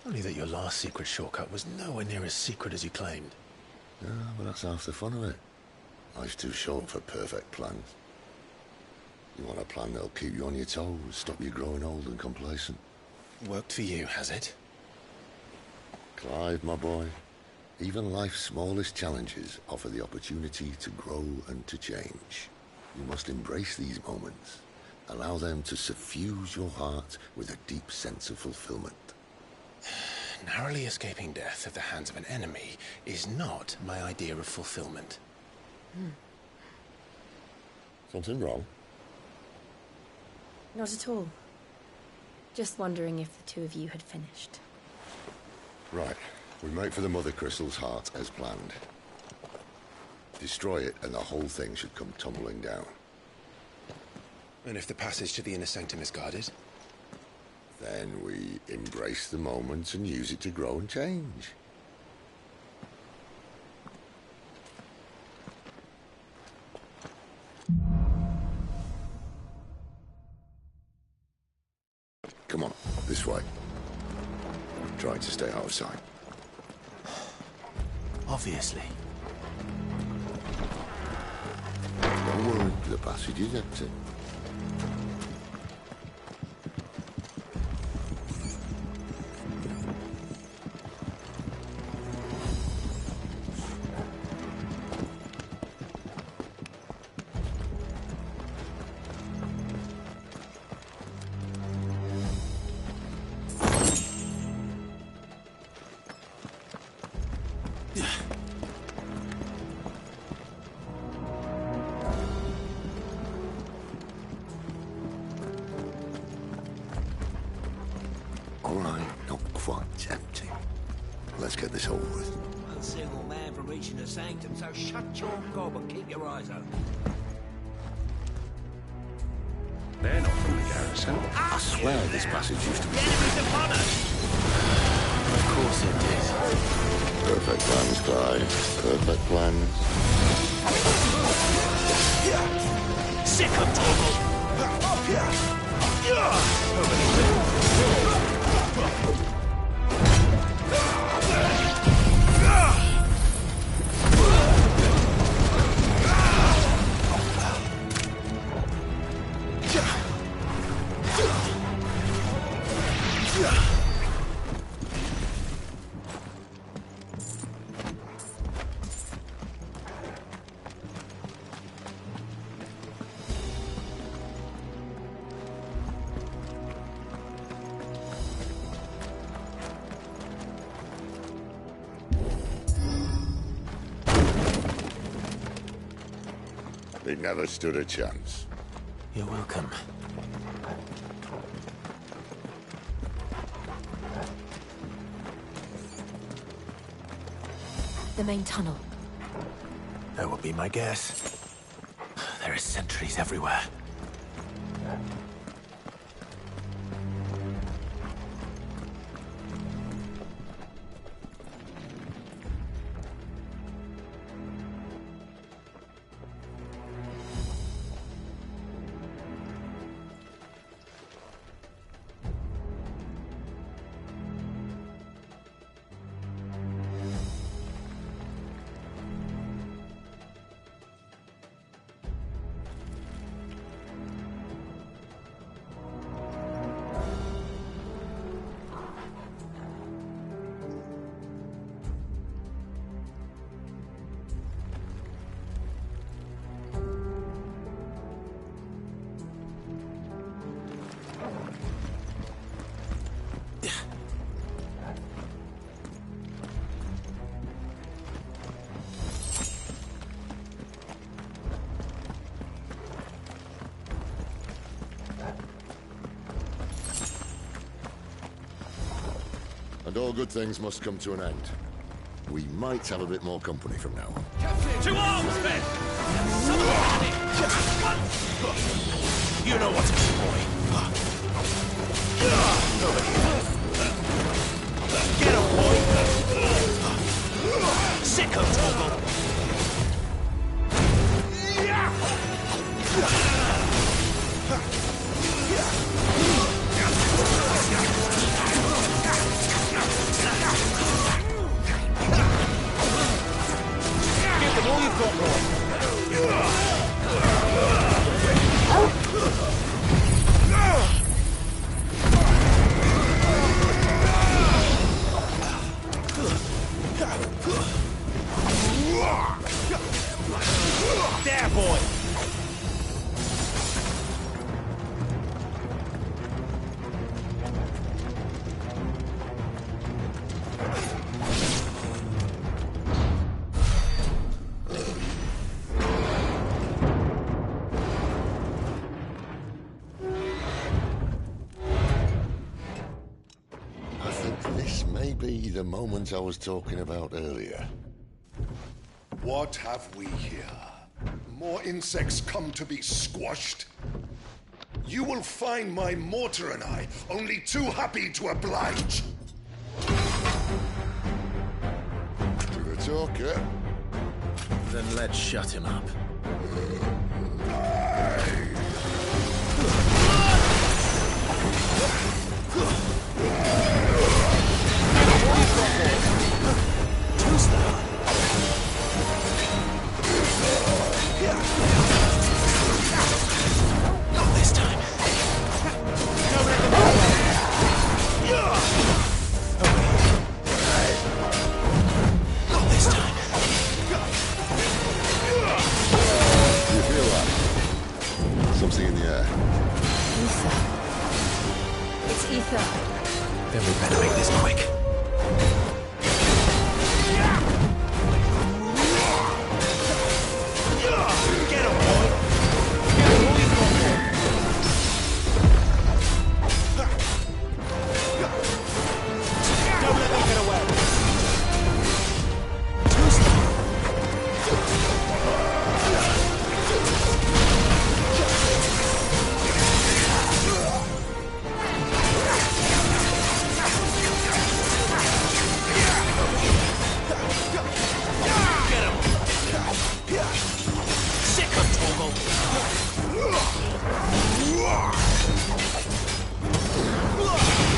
Only that your last secret shortcut was nowhere near as secret as you claimed. Yeah, but that's half the fun of it. Life's too short for perfect plans. You want a plan that'll keep you on your toes, stop you growing old and complacent. Worked for you, has it? Clive, my boy, even life's smallest challenges offer the opportunity to grow and to change. You must embrace these moments. Allow them to suffuse your heart with a deep sense of fulfillment. Narrowly escaping death at the hands of an enemy is not my idea of fulfillment. Something wrong? Not at all. Just wondering if the two of you had finished. Right. We make for the Mother Crystal's heart as planned. Destroy it and the whole thing should come tumbling down. And if the passage to the inner sanctum is guarded? Then we embrace the moment and use it to grow and change. Come on, this way. Try to stay out of sight. Obviously. Don't worry, the passage is empty. All right, not quite empty. Let's get this over with. A single man from reaching the sanctum, so shut your gob and keep your eyes open. They're not from the garrison. I swear this passage used to be... Enemies upon us! Of course it did. Perfect plans, Clive. Perfect plans. Sick of trouble! They never stood a chance. You're welcome. The main tunnel. That would be my guess. There are sentries everywhere. And all good things must come to an end. We might have a bit more company from now on. To arms, men! You know what to do, boy. be the moment I was talking about earlier. What have we here? More insects come to be squashed? You will find my mortar and I only too happy to oblige. To the talker. Then let's shut him up. Not this time. Don't let them get away. Not this time. You feel that? Something in the air. Ether. It's ether. Then we better make this quick. Get him, boy! Get him all you've got for. Don't let them get away. Too slow. Sick of Torgal.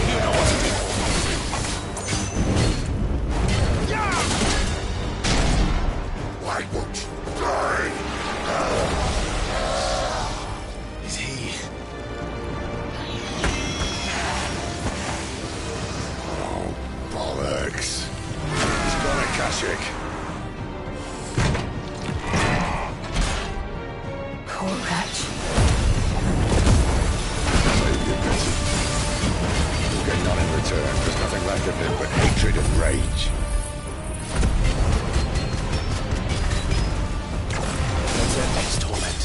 You know what to do. Why won't you die? Is he? Oh, bollocks. He's got a Kashyyyk. Poor wretch. Save your pity. You'll get none in return. There's nothing left of him but hatred and rage. Let's end his torment.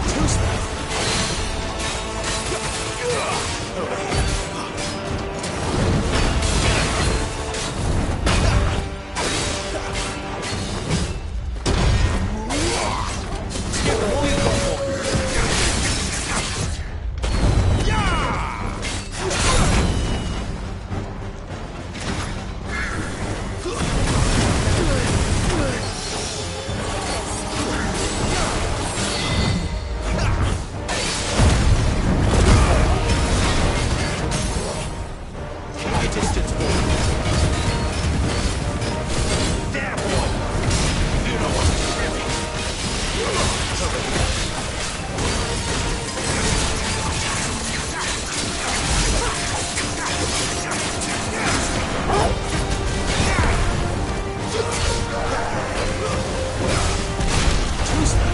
Too slow. Over here. Get them all you've got for. Keep your distance, boy. There, boy. You know what to do, really. Over here. Too slow.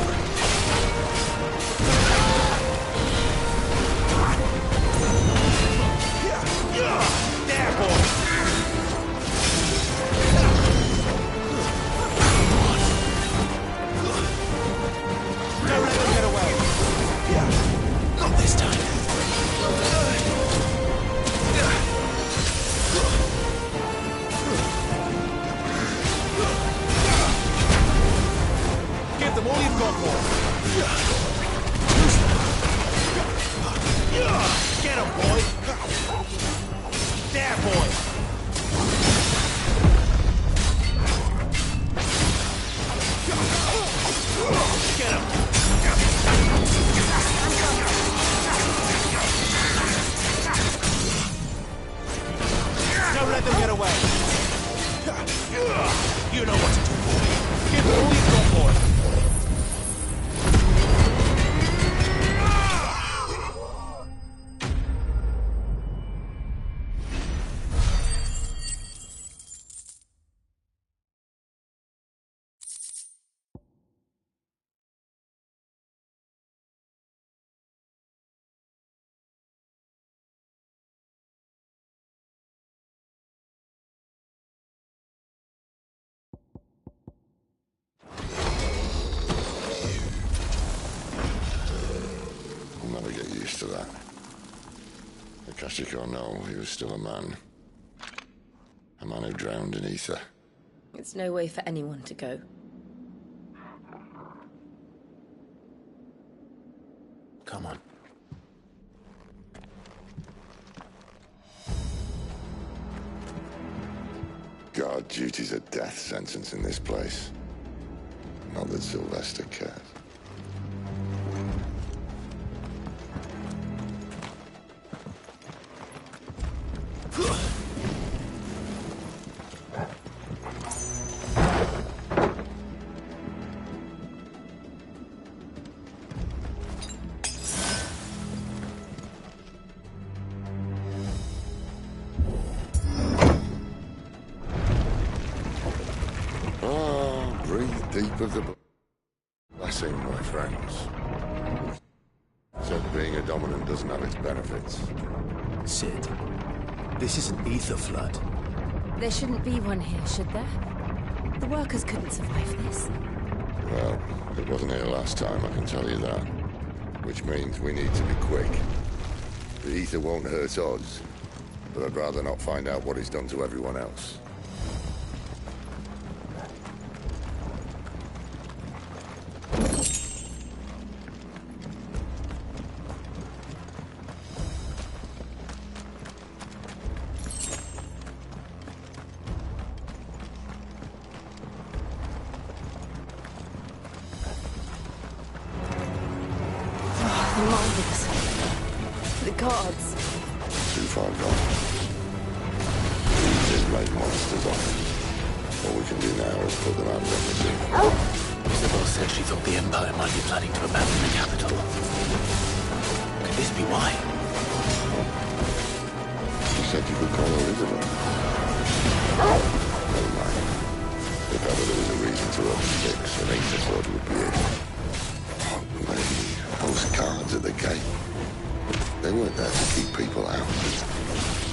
There, boy. Don't let them get away. Not this time. Give them all you've got for. Get him, boy. There, boy. Get him. Don't let them get away. You know what to do, boy. Give them all you've got for it. I'll never get used to that. Akashic or no, he was still a man. A man who drowned in ether. It's no way for anyone to go. Come on. Guard duty's a death sentence in this place. Not that Sylvester cares. Deep of the blessing, my friends. So being a dominant doesn't have its benefits. Sid, this is an ether flood. There shouldn't be one here, should there? The workers couldn't survive this. Well, it wasn't here last time, I can tell you that. Which means we need to be quick. The ether won't hurt us, but I'd rather not find out what it's done to everyone else. The gods. Too far gone. They've made monsters of it. All we can do now is put them out of the sea. Isabel said she thought the Empire might be planning to abandon the capital. Could this be why? She said you could call her Isabel. Never mind. If ever there was a reason to open six, an ether flood would be it. Those guards at the gate. They weren't there to keep people out.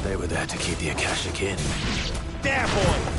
They were there to keep the Akashic in. There, boy!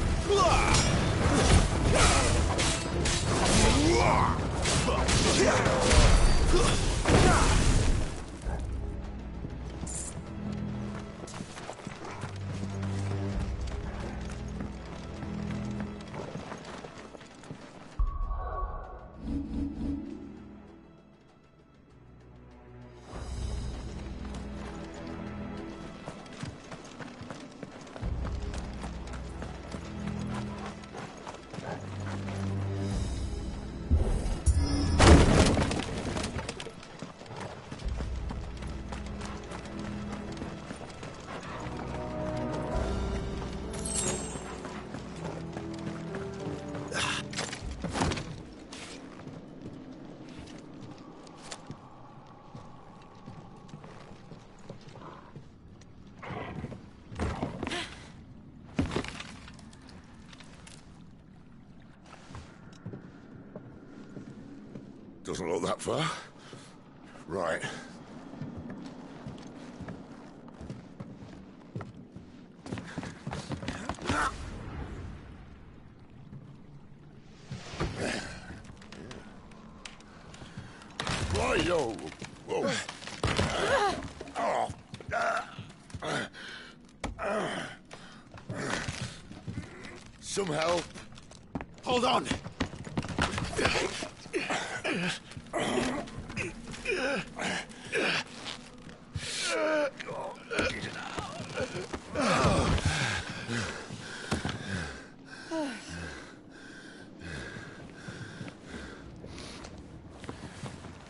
Doesn't look that far. Right. Right-o. Whoa. Some help. Hold on.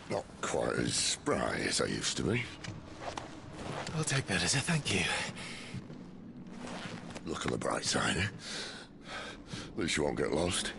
Not quite as spry as I used to be. I'll take that as a thank you. Look on the bright side, eh? At least you won't get lost.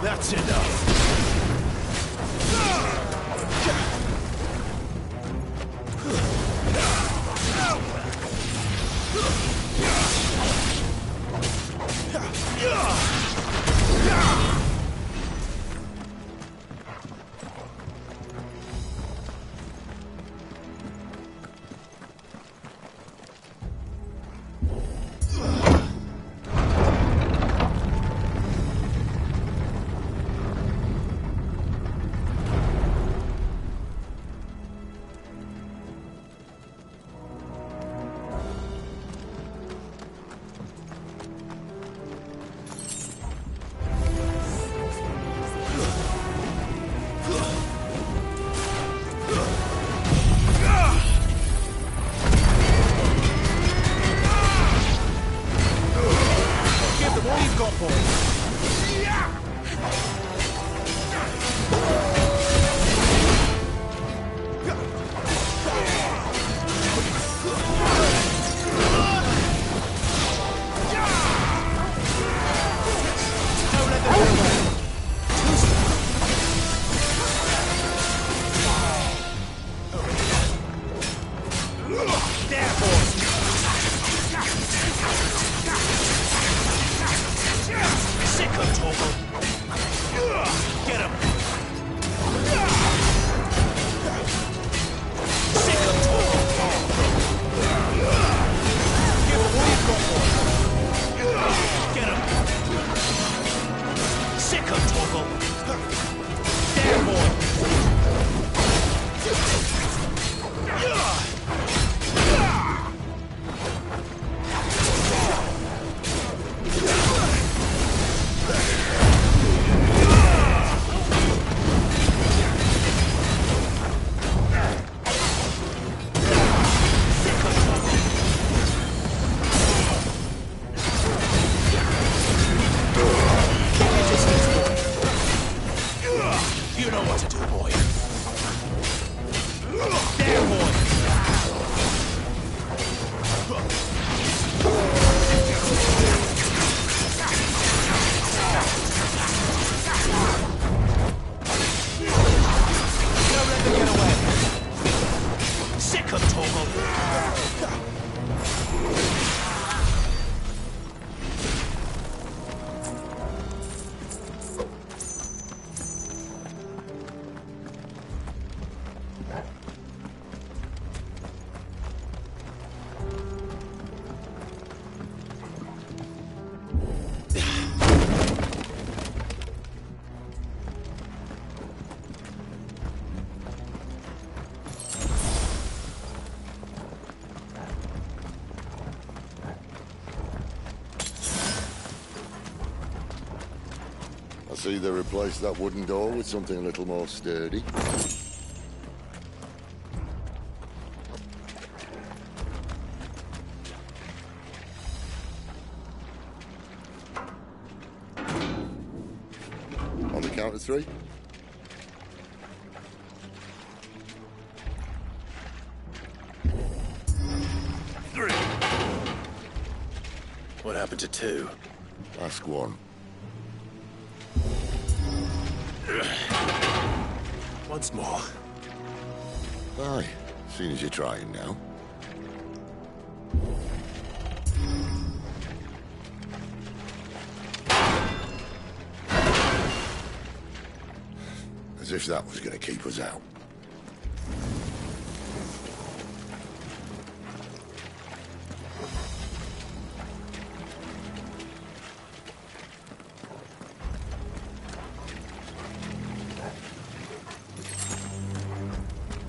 That's enough. I see they replaced that wooden door with something a little more sturdy. On the count of 3. What happened to 2? Ask 1. Once more. Aye, seeing as you're trying now. As if that was going to keep us out.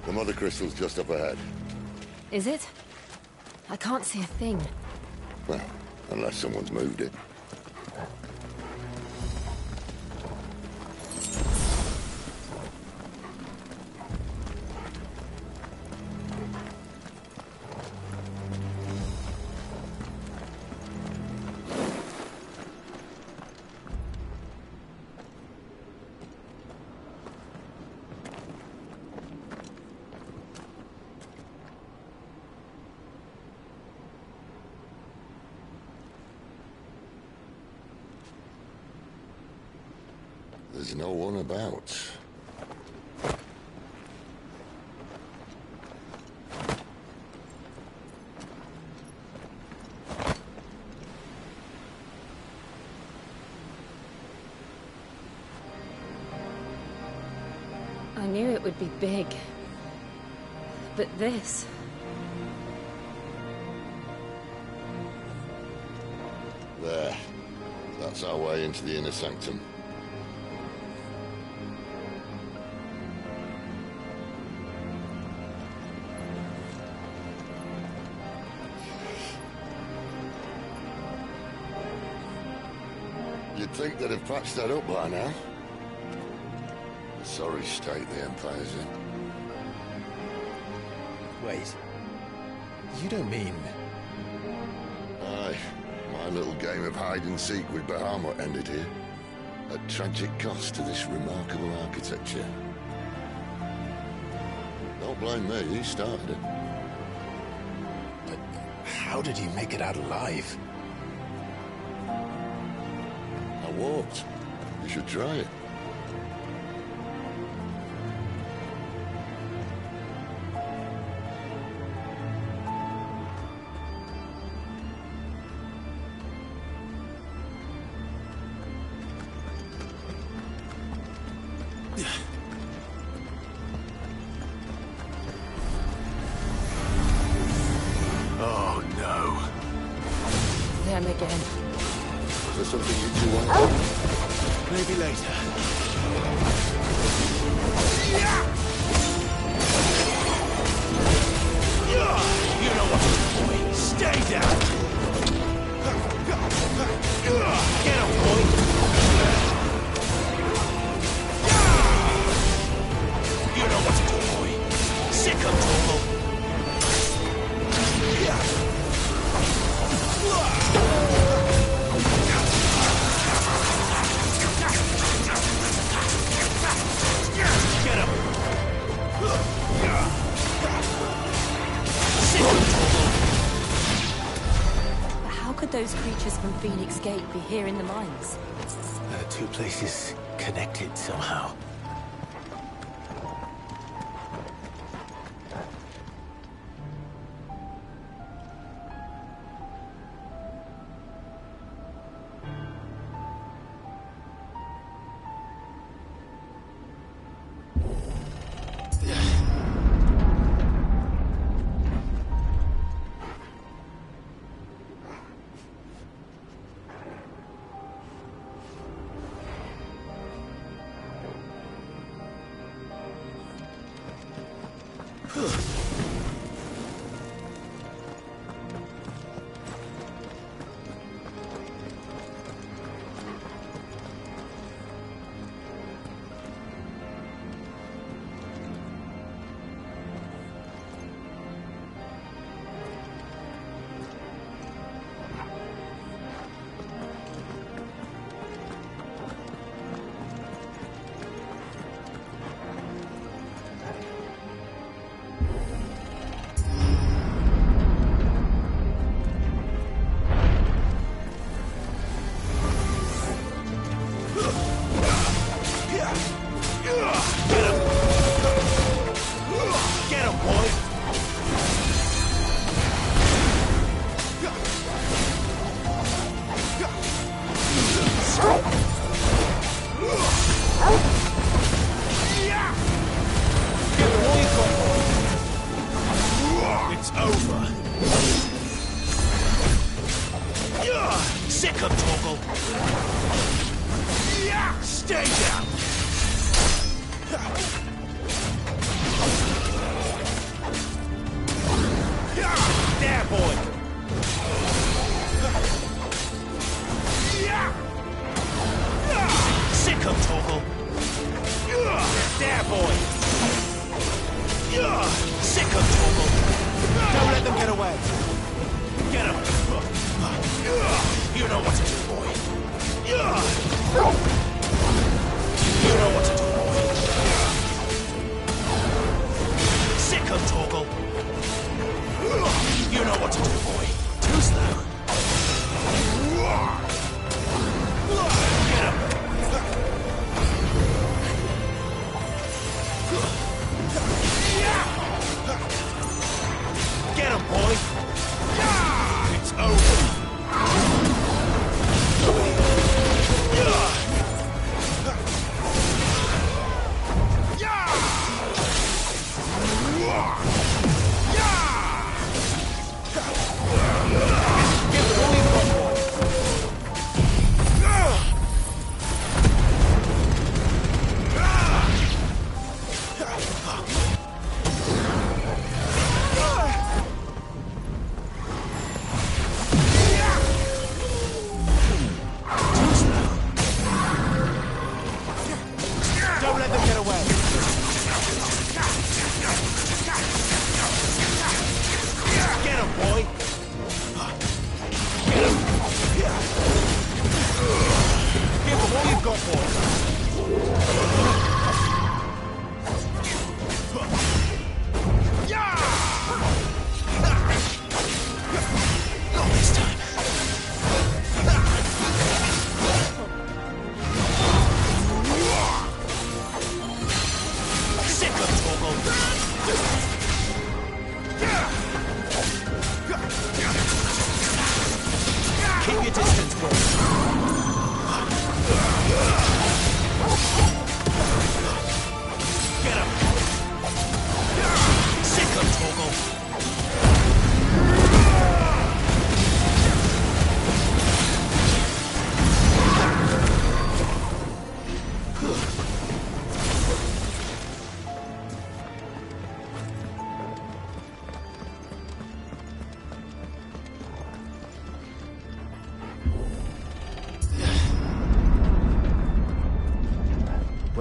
The mother crystal's just up ahead. Is it? I can't see a thing. Well, unless someone's moved it. There's no one about. I knew it would be big. But this... There. That's our way into the inner sanctum. You'd think they'd have patched that up by now. A sorry state the Empire's in. Wait. You don't mean... Aye. My little game of hide-and-seek with Bahamut ended here. At tragic cost to this remarkable architecture. Don't blame me, he started it. But how did he make it out alive? I walked. You should try it. Oh, no. Them again. Is there something you two want? Maybe later. You know what to do, boy. Stay down. Get him, boy. You know what to do, boy. Sick him, Torval. Get him. But how could those creatures from Phoenix Gate be here in the mines? Two places connected somehow. It's over. Sick of Torgal. Stay down. There, boy. Sick of Torgal. There, boy. Sick of Torgal. Don't let them get away. Get him. You know what to do, boy. You know what to do, boy.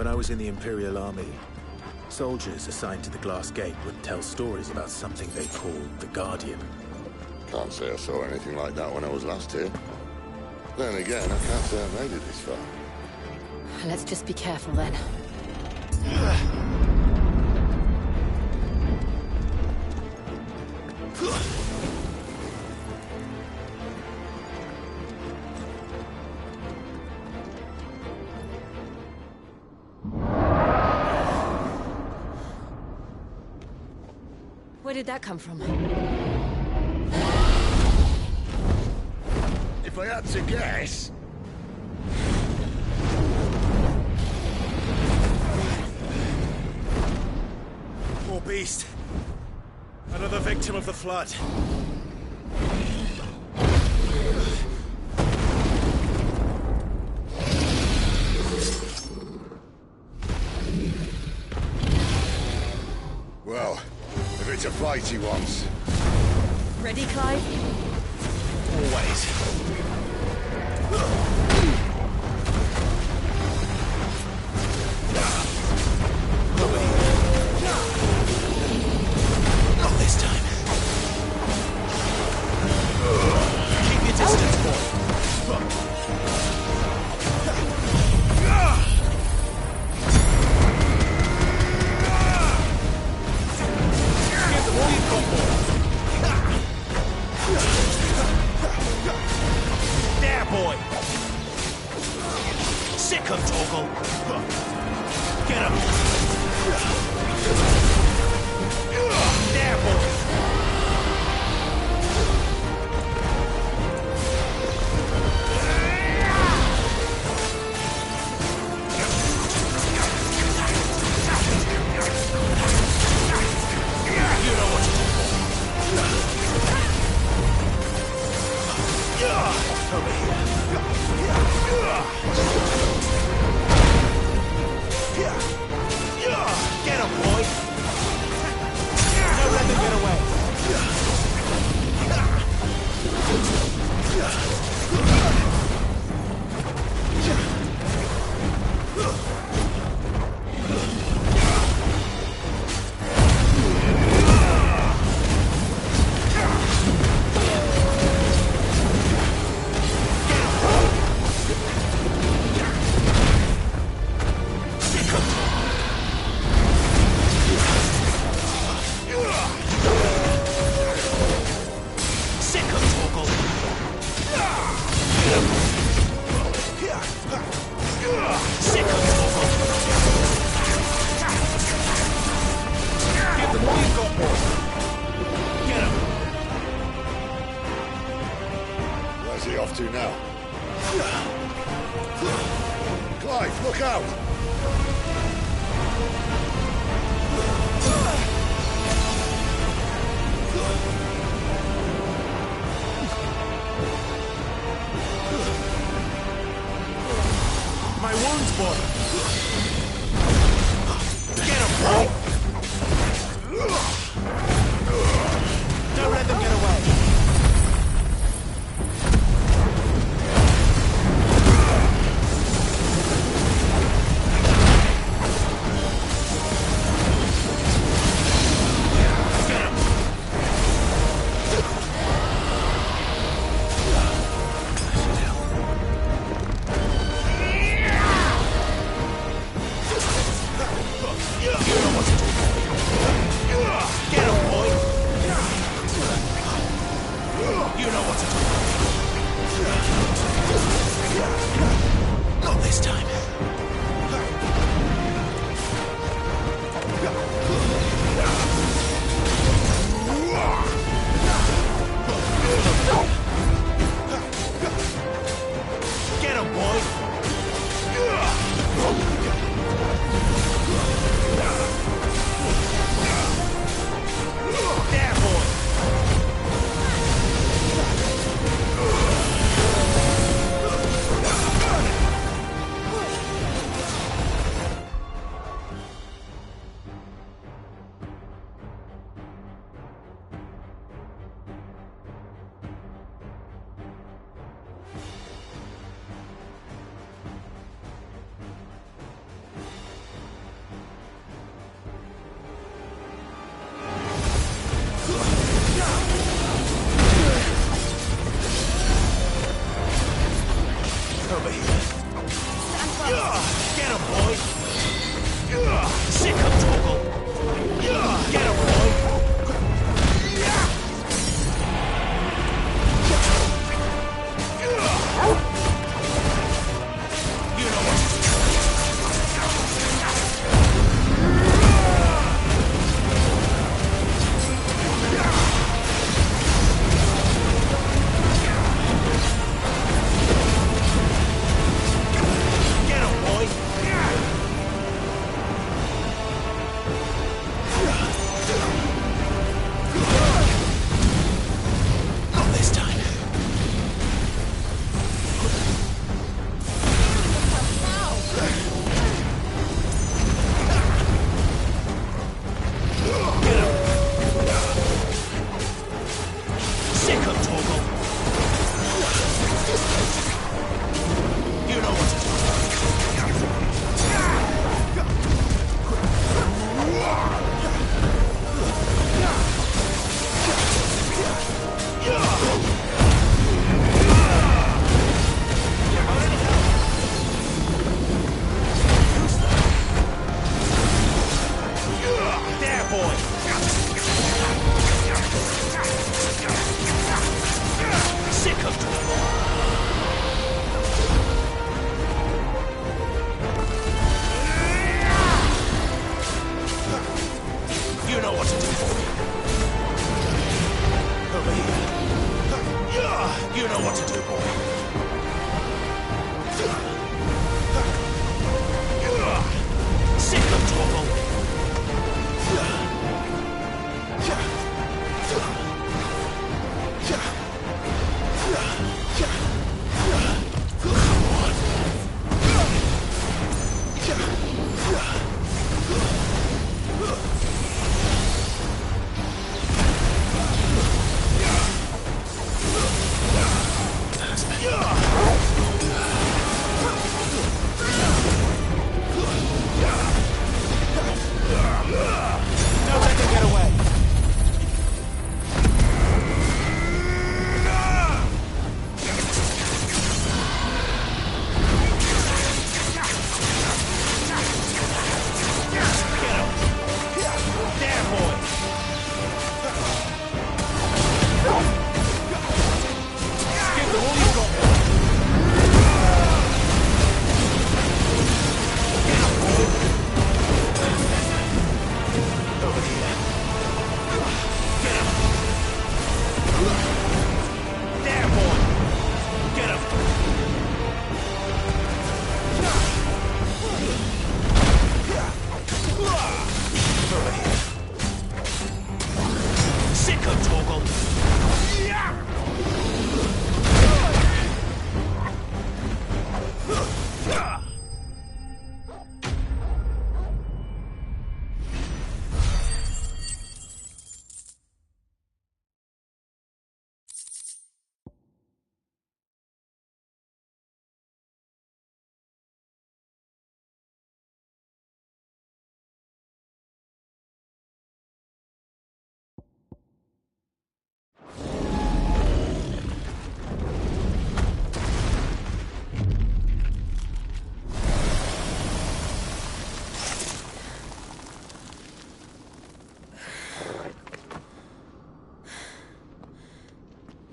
When I was in the Imperial Army, soldiers assigned to the Glass Gate would tell stories about something they called the Guardian. Can't say I saw anything like that when I was last here. Then again, I can't say I made it this far. Let's just be careful then. Where did that come from? If I had to guess... Poor beast. Another victim of the Flood. Well, if it's a fight he wants. Ready, Clive? Always. Not this time. Keep your distance, boy. Give them all you've got, boy. There, boy! Sick him, Torgal! Get him! There, boy! You know what to do, boy. Over here. Get him, boy! Don't let them get away! Sick of Torgal! Sick of Torgal! Give them all you've got, boy! Get him! Where's he off to now? Clive, look out! My wounds, boy! Get him, boy! Don't let them get away! You know what to do. Over here. Get him, boy! Sick of Torgal! Get him, boy! You know what? Get him, boy! Not this time. Sick of Torgal. You know what to do. There, boy. Sick of Torgal. You know what to do, boy. Over here. You know what to do, boy. Sick of Torgal. Don't let them get away. Get him. There, boy. Give them all you've got. Get him, boy. Over here. Get him. There, boy. Get him. Over here. Sick of Torgal.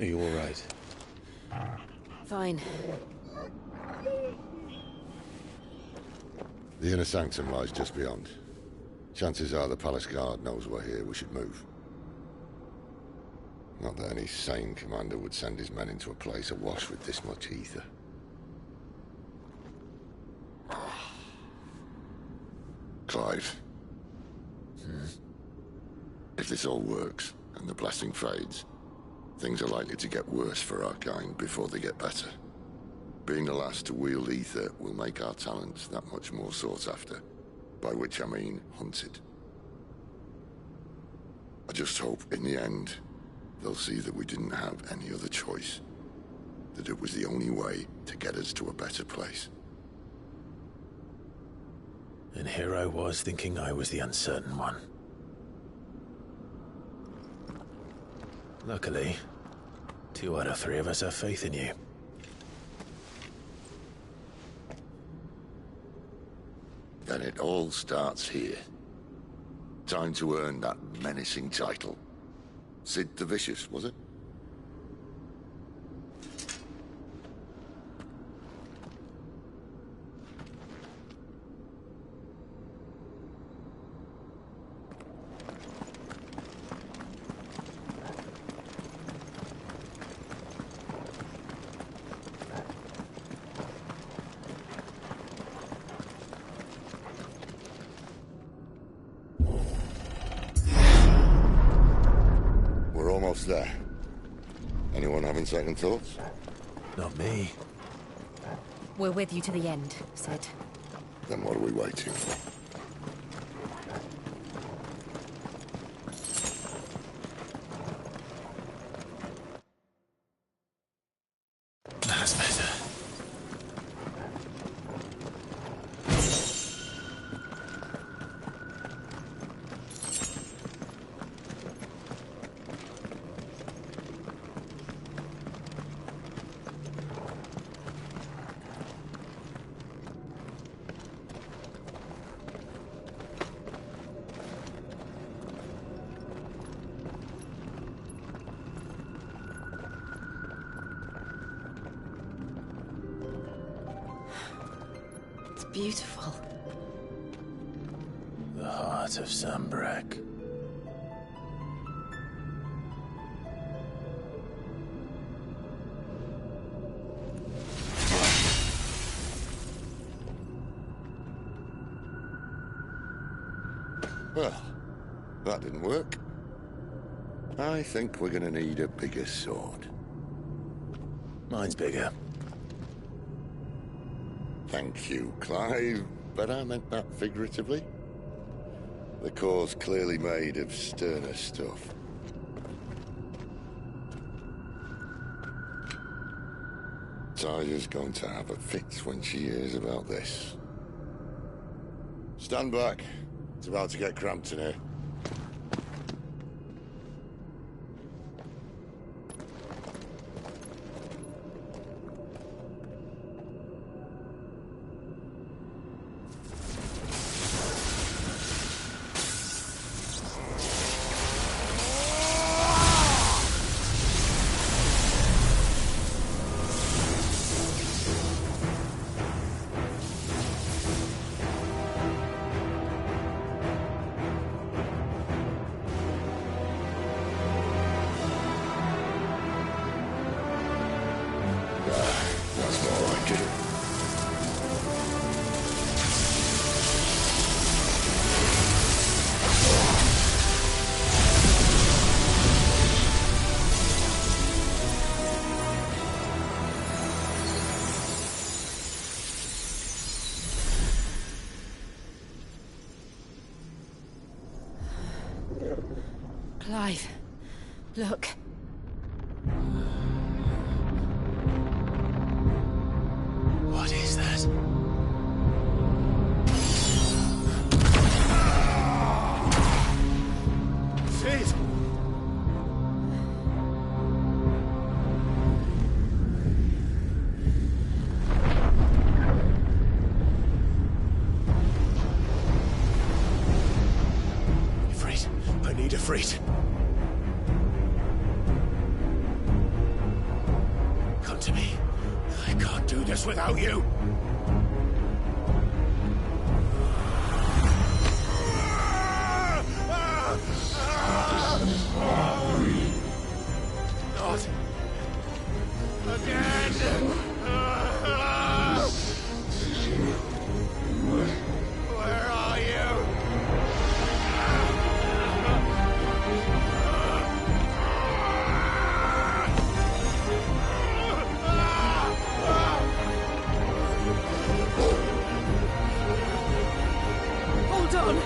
Are you all right? Fine. The inner sanctum lies just beyond. Chances are the palace guard knows we're here. We should move. Not that any sane commander would send his men into a place awash with this much ether. Clive. If this all works, and the blessing fades, things are likely to get worse for our kind before they get better. Being the last to wield ether will make our talents that much more sought after, by which I mean hunted. I just hope, in the end, they'll see that we didn't have any other choice. That it was the only way to get us to a better place. And here I was thinking I was the uncertain one. Luckily, 2 out of 3 of us have faith in you. Then it all starts here. Time to earn that menacing title. Sid the Vicious, was it? We're almost there. Anyone having second thoughts? Not me. We're with you to the end, Sid. Then what are we waiting for? That's better. It's beautiful. The heart of Sambrak. Well, that didn't work. I think we're gonna need a bigger sword. Mine's bigger. Thank you, Clive, but I meant that figuratively. The core's clearly made of sterner stuff. Tyler's going to have a fit when she hears about this. Stand back. It's about to get cramped in here. That's more like it. Clive, look. What is that? Sid! Ifrit, I need Ifrit. Come to me. I can't do this without you. Not again. Where are you? Hold on!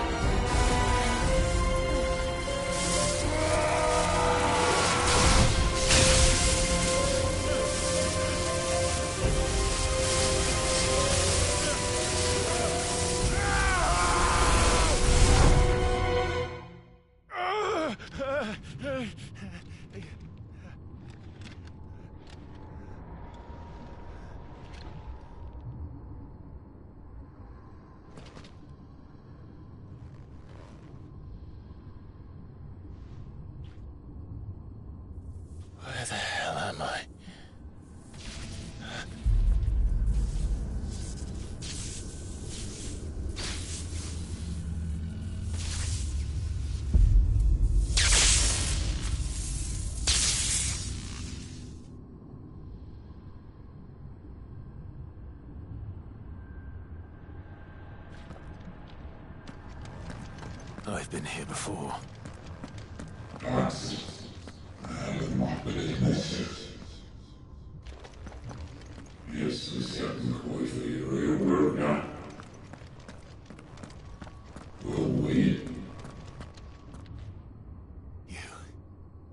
I've been here before.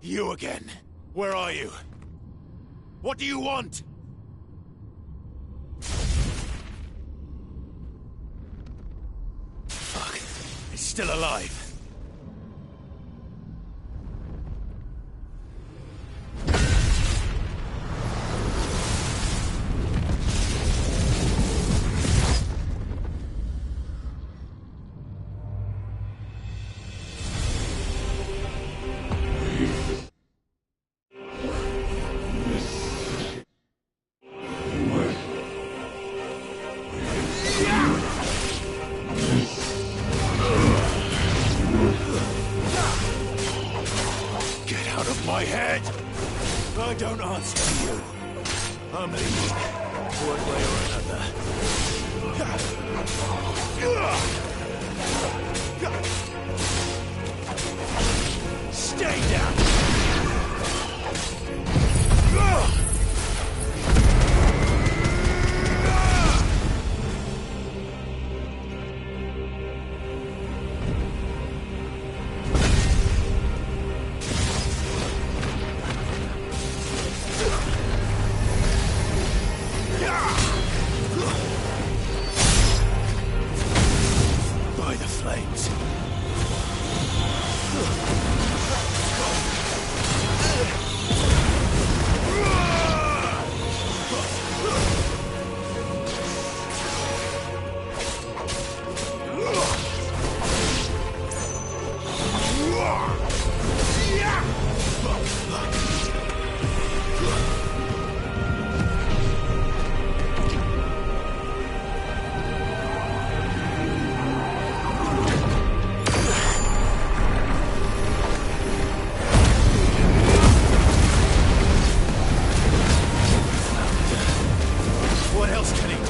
You again. Where are you? What do you want? Fuck. It's still alive. My head! I don't answer to you. I'm leaving, one way or another. Stay down! By the flames. What else can he do?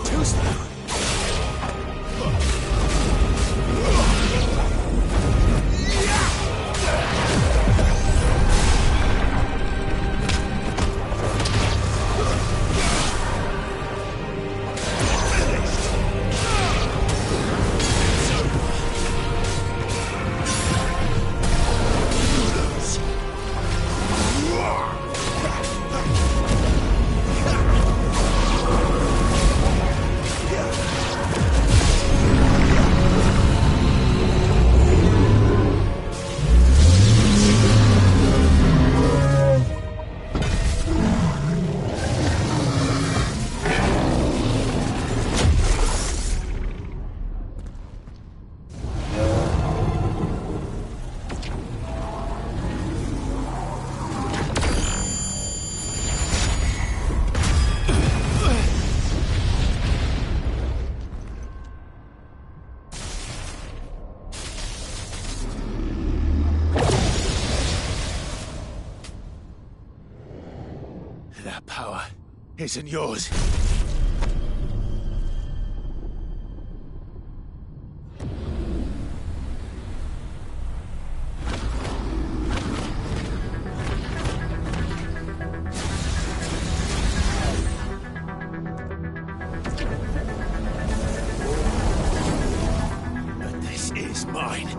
Too slow. That power isn't yours. But this is mine.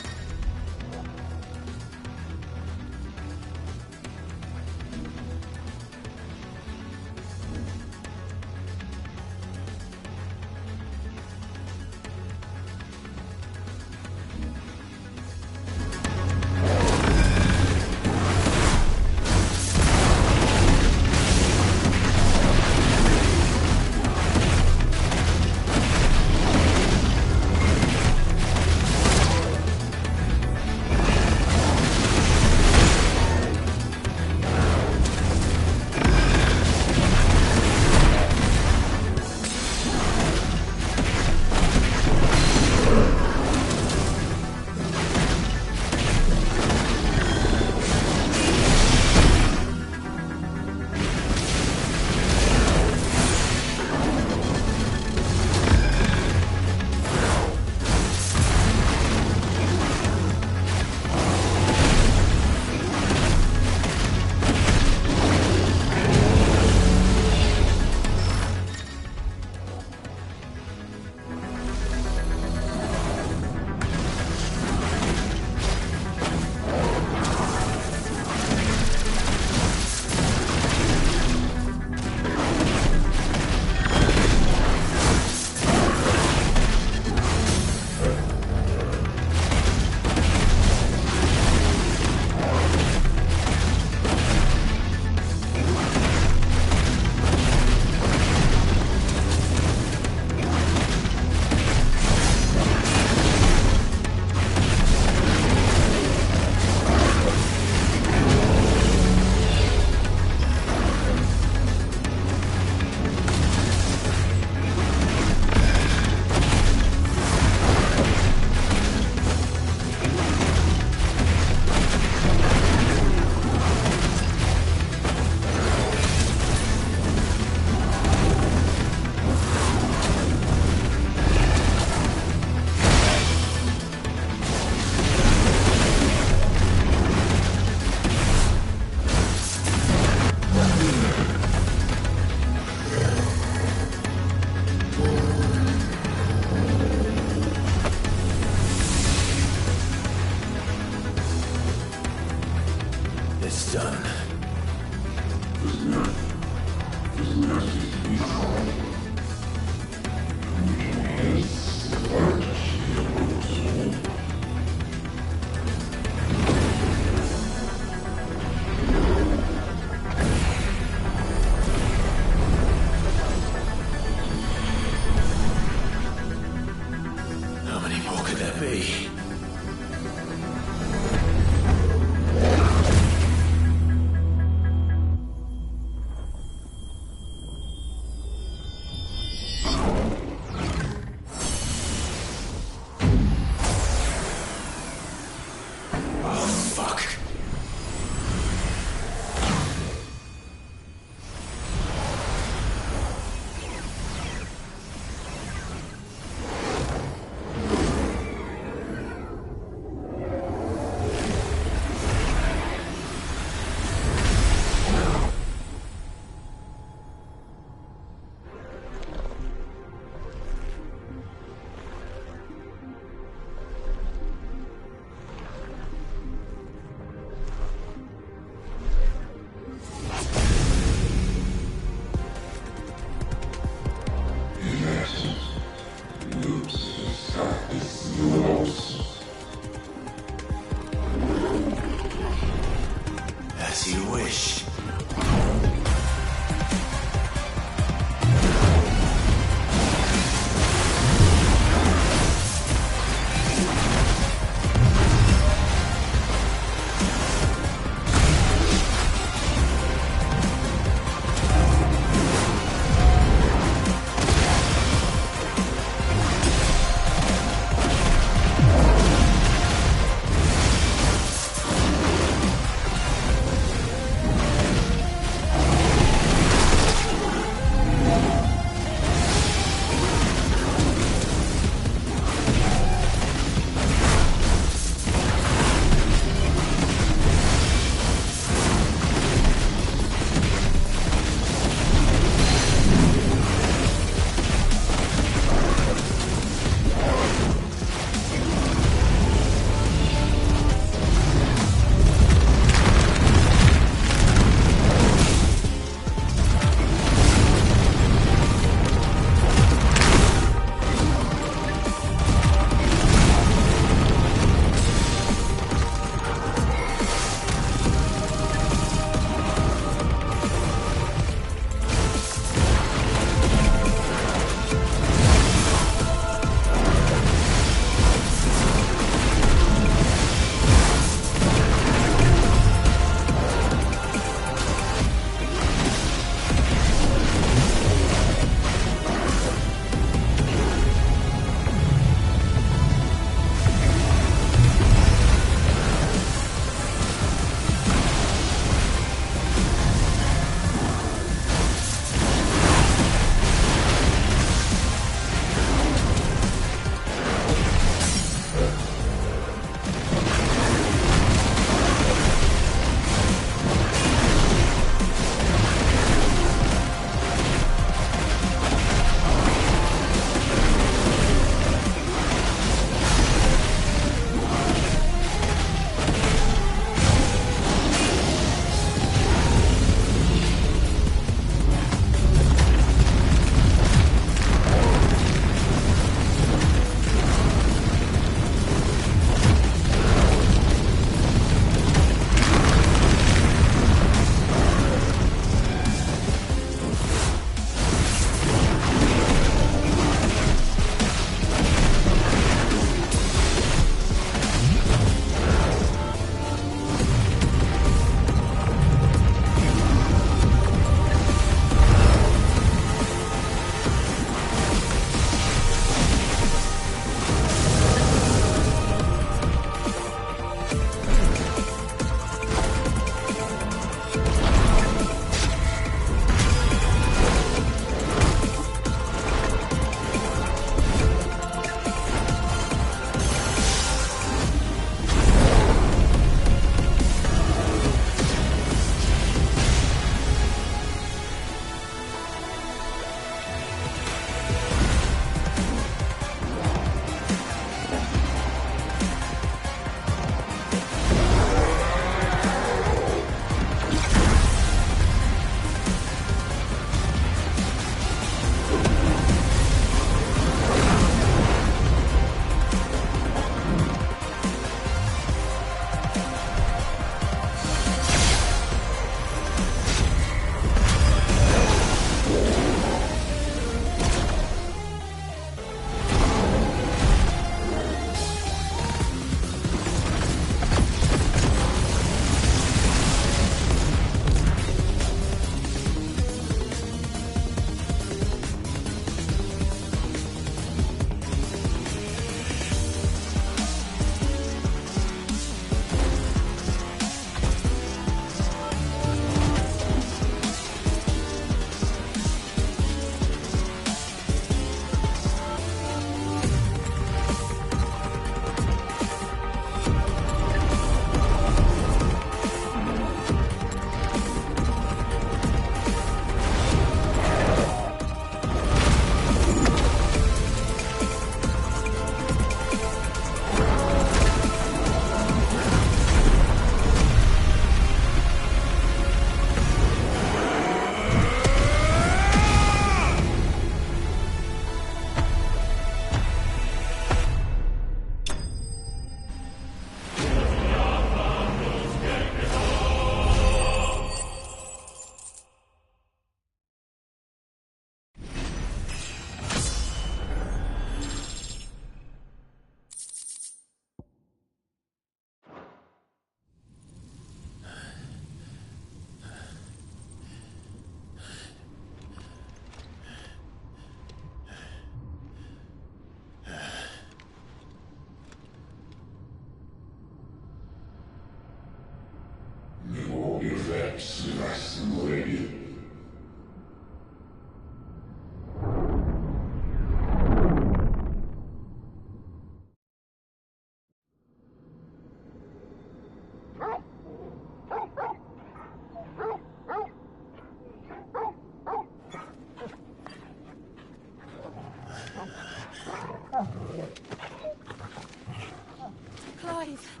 Clive.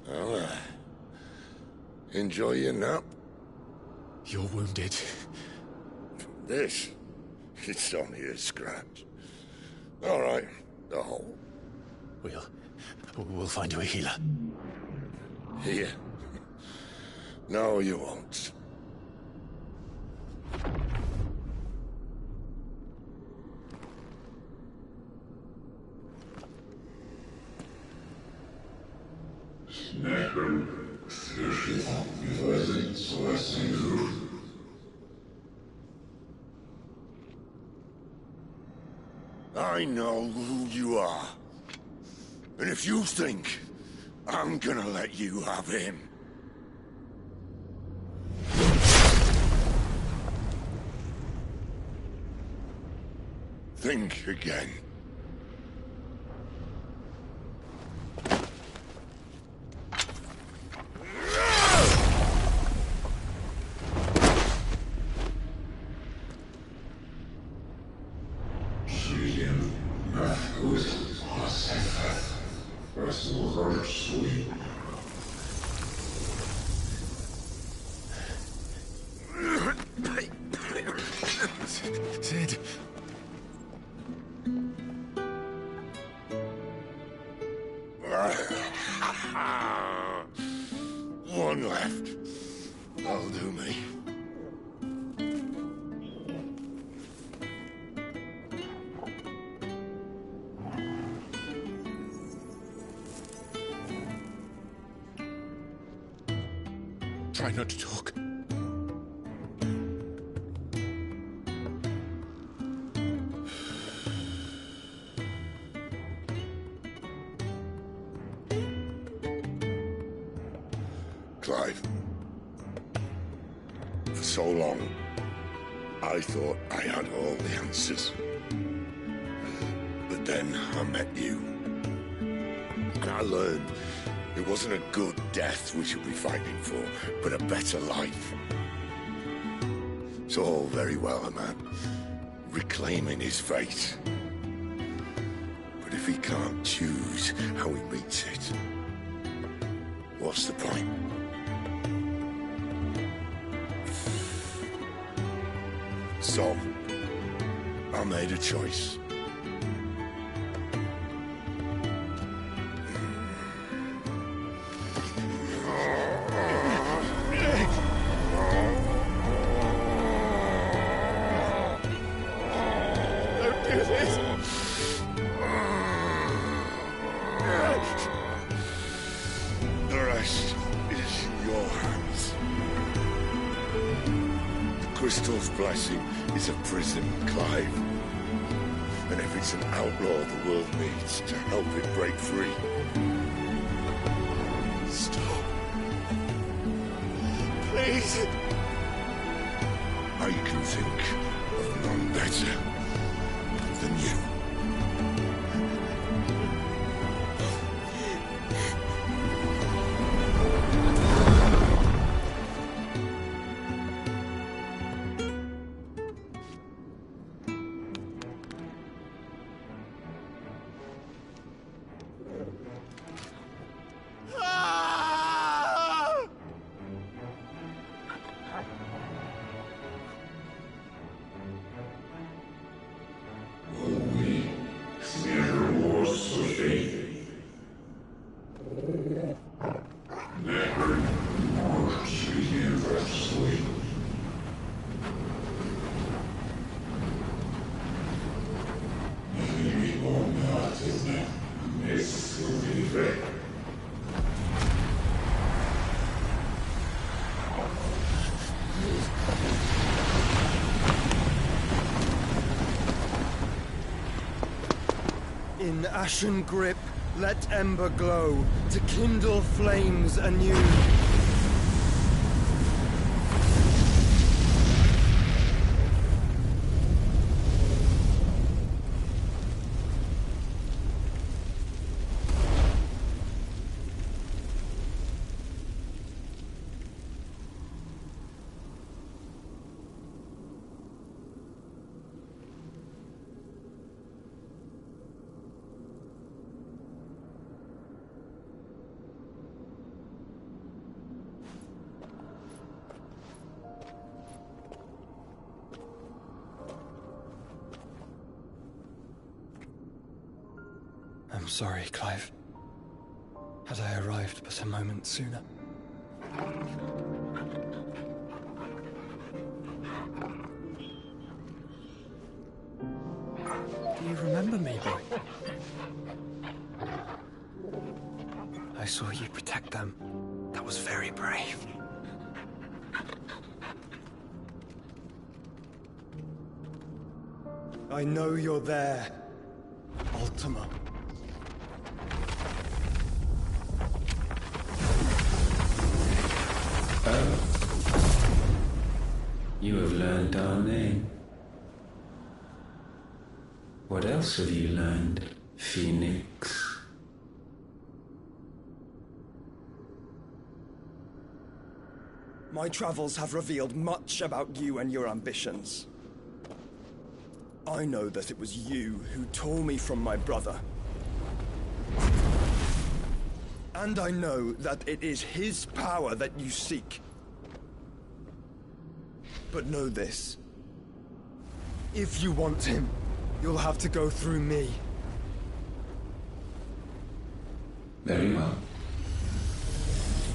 Well, enjoy your nap. You're wounded. This? It's only a scratch. All right, the hole. We'll find you a healer. Here? No, you won't. I know who you are. And if you think I'm gonna let you have him... think again. Sid. One left. That'll do me. Try not to talk. Clive. For so long, I thought I had all the answers. But then I met you. And I learned it wasn't a good death we should be fighting for, but a better life. It's all very well, a man reclaiming his fate. But if he can't choose how he meets it, what's the point? So, I made a choice. Don't do this! The rest is in your hands. The Crystal's blessing is a prison, Clive. And if it's an outlaw the world needs to help it break free. Stop. Please. I can think of none better than you. In ashen grip, let ember glow, to kindle flames anew. sorry, Clive. Had I arrived but a moment sooner. Do you remember me, boy? I saw you protect them. That was very brave. I know you're there, Ultima. You have learned our name. What else have you learned, Phoenix? My travels have revealed much about you and your ambitions. I know that it was you who tore me from my brother. And I know that it is his power that you seek. But know this. If you want him, you'll have to go through me. Very well.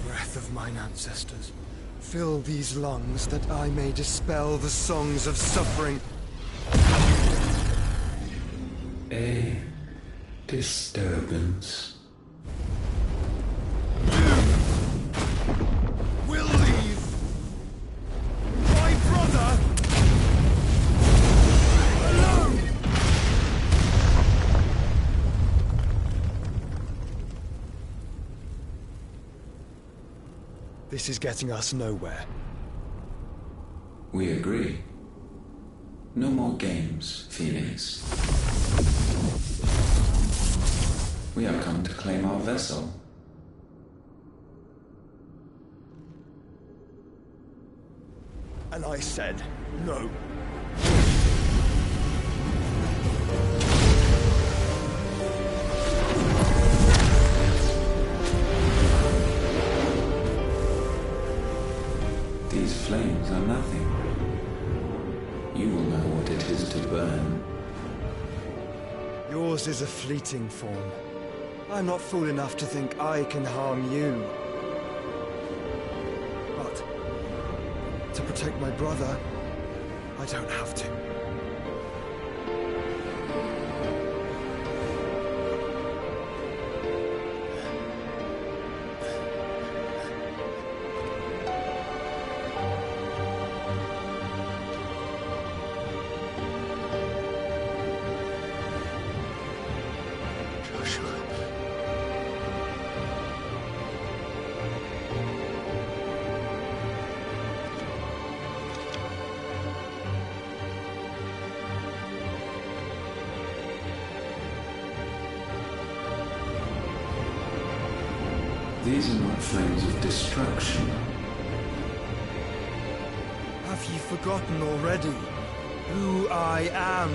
Breath of mine ancestors, fill these lungs that I may dispel the songs of suffering. A disturbance. Will leave my brother alone. This is getting us nowhere. We agree. No more games, Phoenix. We have come to claim our vessel. And I said no. These flames are nothing. You will know what it is to burn. Yours is a fleeting form. I'm not fool enough to think I can harm you. But to protect my brother, I don't have to. These are not flames of destruction. Have you forgotten already who I am?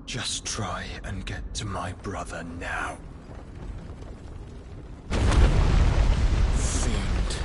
Just try and get to my brother now. Fiend.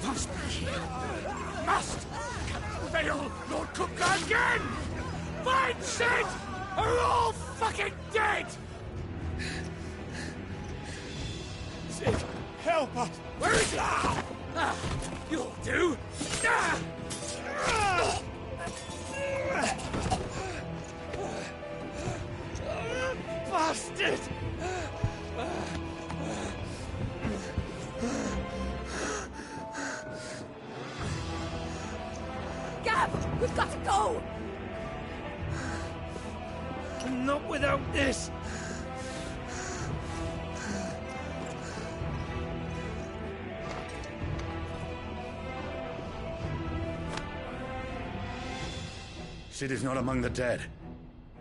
Must be here. Must! Cannot fail Lord Cookgar again! Find Sid! Or we're all fucking dead! Sid, help us! Where is he? You'll do! Bastard! Gab! We've got to go! Not without this! Sid is not among the dead.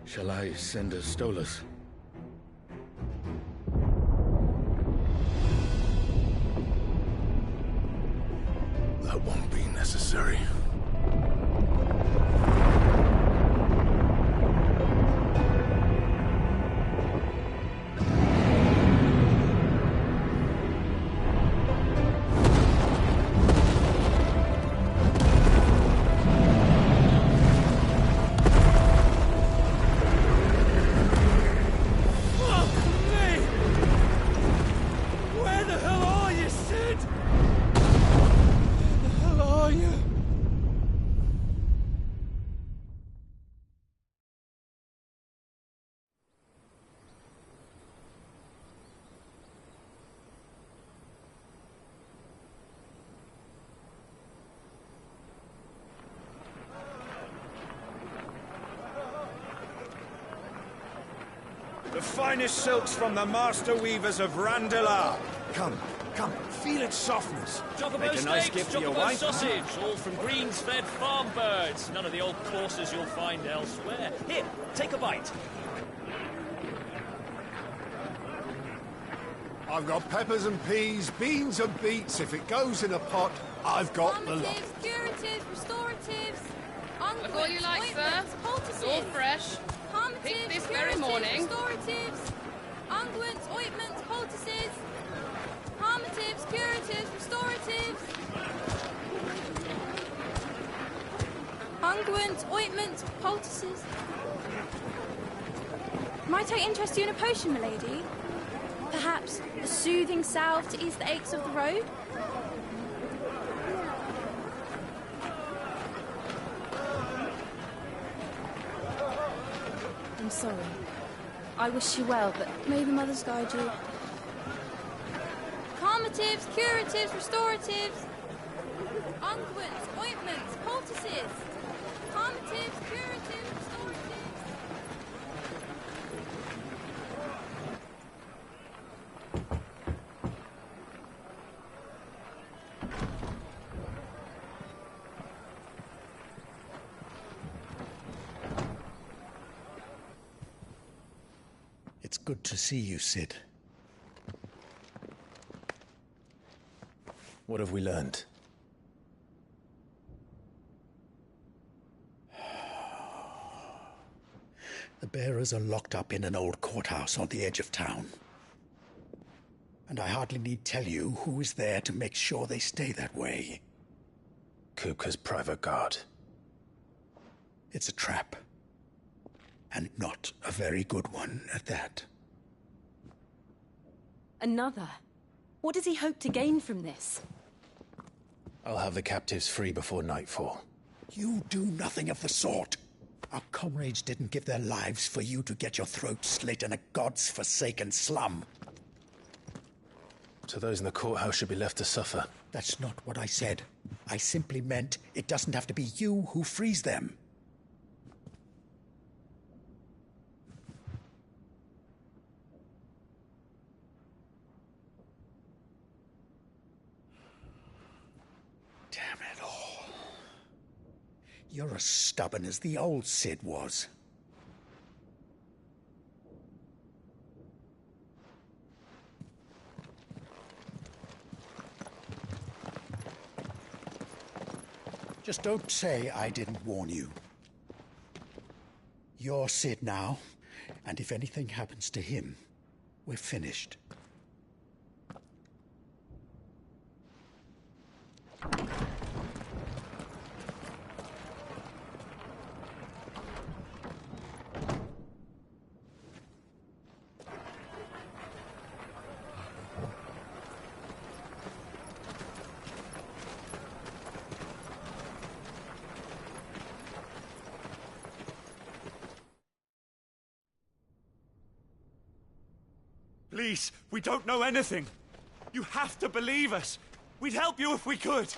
Shall I send a Stolas? That won't be necessary. The finest silks from the master weavers of Randalar. Come, feel its softness. Chocobo Make a nice steaks, gift for your chocobo wife. sausage, all from greens-fed farm birds. None of the old courses you'll find elsewhere. Here, take a bite. I've got peppers and peas, beans and beets. If it goes in a pot, I've got the lot. Curatives, restoratives, Look all you like, sir. It's all fresh. Picked this very morning. Restoratives, unguents, ointments, poultices, harmatives, curatives, restoratives, unguents, ointments, poultices. Might I interest you in a potion, milady? Perhaps a soothing salve to ease the aches of the road? I'm sorry. I wish you well, but may the mothers guide you. Calmatives, curatives, restoratives, unguents, ointments, poultices, calmatives, curatives, restoratives. It's good to see you, Sid. What have we learned? The bearers are locked up in an old courthouse on the edge of town. And I hardly need tell you who is there to make sure they stay that way. Kupka's private guard. It's a trap. And not a very good one at that. Another? What does he hope to gain from this? I'll have the captives free before nightfall. You do nothing of the sort. Our comrades didn't give their lives for you to get your throat slit in a god's forsaken slum. So those in the courthouse should be left to suffer. That's not what I said. I simply meant it doesn't have to be you who frees them. You're as stubborn as the old Sid was. Just don't say I didn't warn you. You're Sid now, and if anything happens to him, we're finished. Please, we don't know anything. You have to believe us. We'd help you if we could.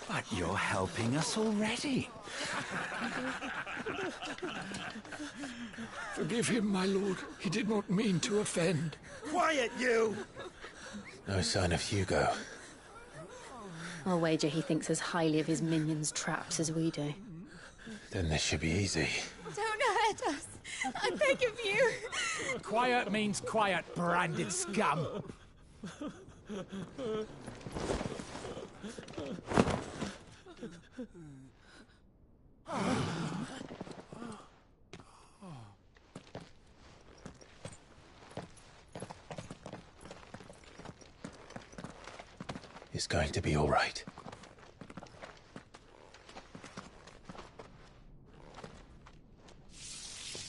But you're helping us already. Forgive him, my lord. He did not mean to offend. Quiet, you! No sign of Hugo. I'll wager he thinks as highly of his minions' traps as we do. Then this should be easy. Don't hurt us. I beg of you. Quiet means quiet, branded scum. It's going to be all right.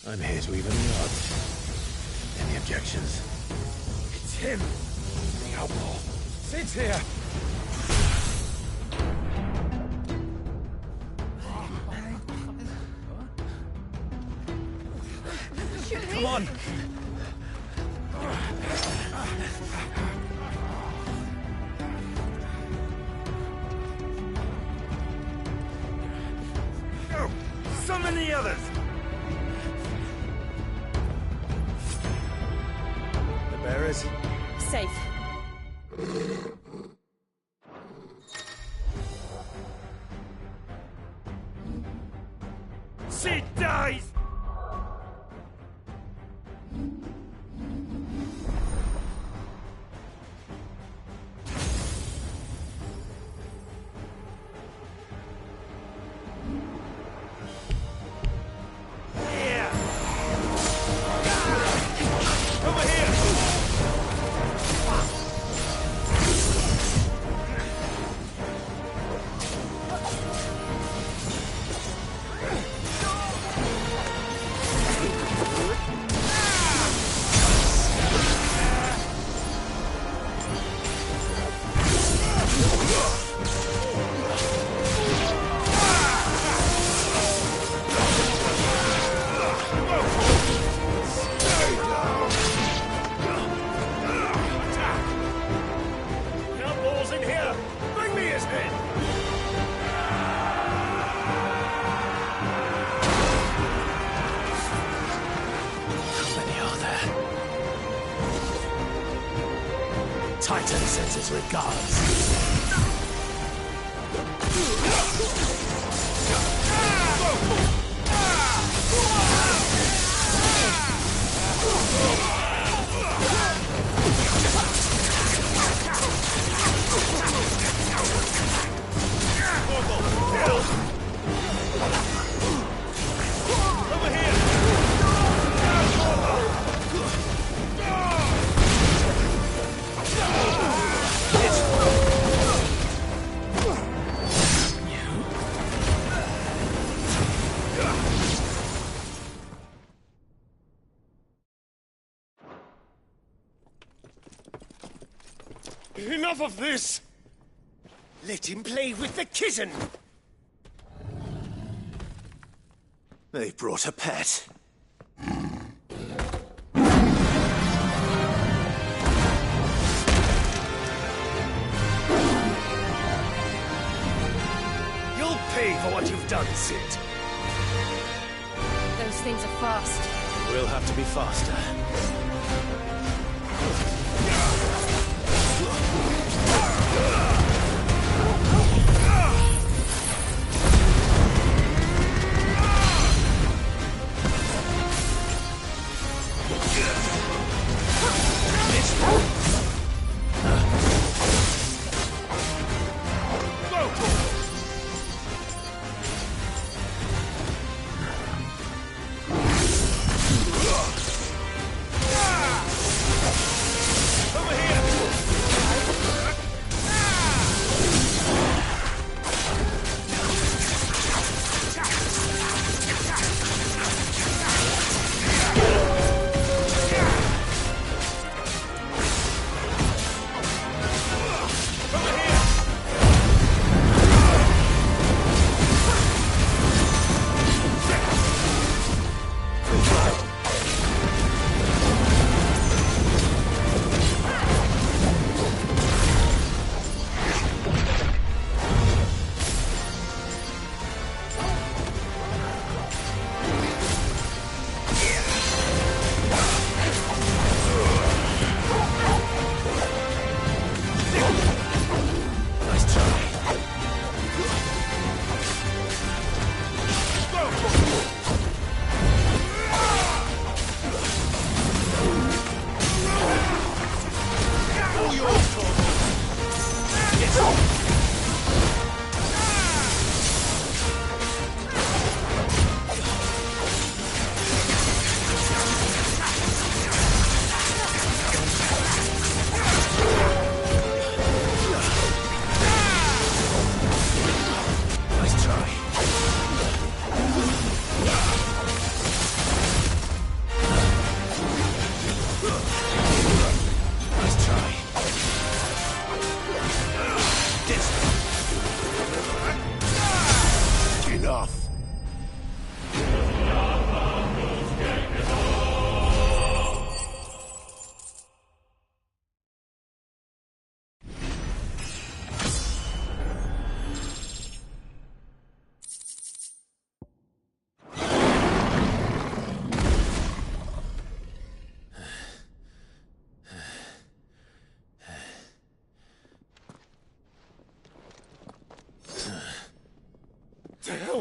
I'm here to even the odds. Any objections? It's him, the outlaw. Sit here. Come on. Go! Summon the others! The bearers? Safe. She dies! Titan sends his regards. Enough of this! Let him play with the kitten! They brought a pet. You'll pay for what you've done, Sid. Those things are fast. We'll have to be faster.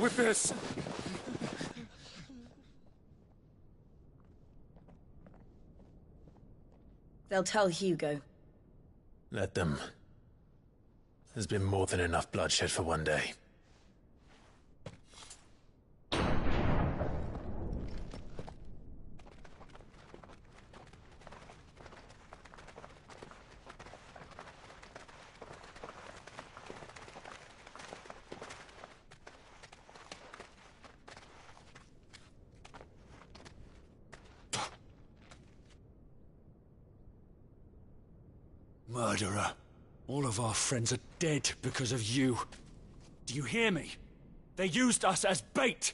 with this. They'll tell Hugo. Let them. There's been more than enough bloodshed for one day. Murderer. All of our friends are dead because of you. Do you hear me? They used us as bait.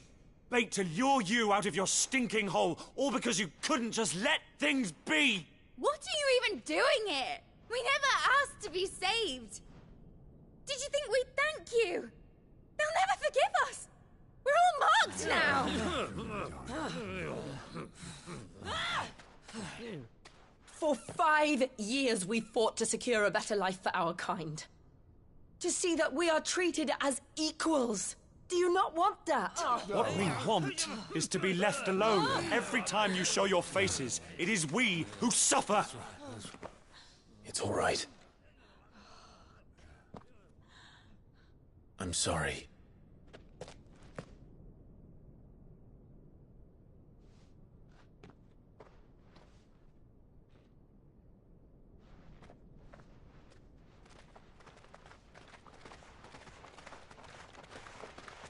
Bait to lure you out of your stinking hole, all because you couldn't just let things be. What are you even doing here? We never asked to be saved. Did you think we'd thank you? They'll never forgive us. We're all marked now. For 5 years we fought to secure a better life for our kind. To see that we are treated as equals. Do you not want that? What we want is to be left alone. Every time you show your faces, it is we who suffer. It's all right. I'm sorry.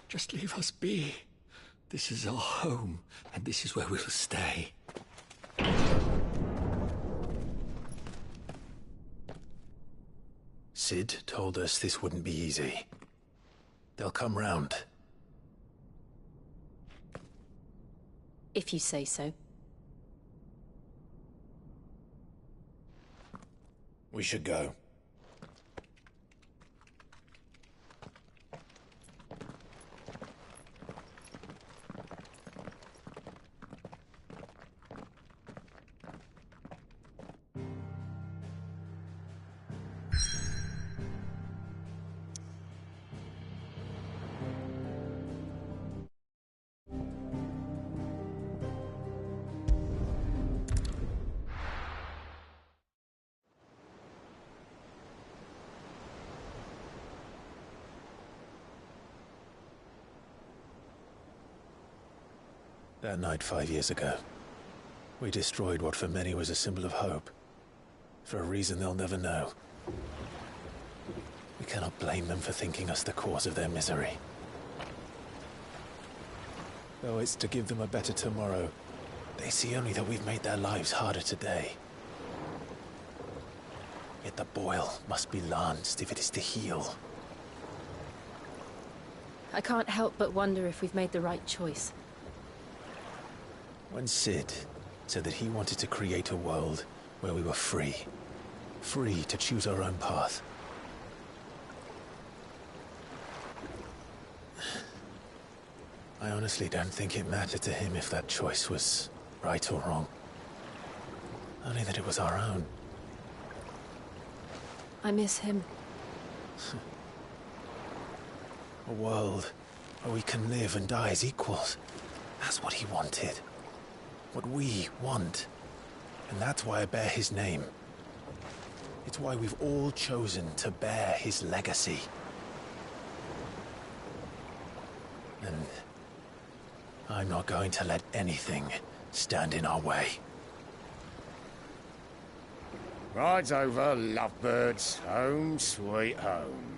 Just leave us be. This is our home, and this is where we'll stay. Sid told us this wouldn't be easy. They'll come round. If you say so. We should go. That night 5 years ago, we destroyed what for many was a symbol of hope. For a reason they'll never know. We cannot blame them for thinking us the cause of their misery. Though it's to give them a better tomorrow, they see only that we've made their lives harder today. Yet the boil must be lanced if it is to heal. I can't help but wonder if we've made the right choice. When Sid said that he wanted to create a world where we were free. Free to choose our own path. I honestly don't think it mattered to him if that choice was right or wrong. Only that it was our own. I miss him. A world where we can live and die as equals. That's what he wanted. What we want. And that's why I bear his name. It's why we've all chosen to bear his legacy. And I'm not going to let anything stand in our way. Ride's over, lovebirds. Home sweet home.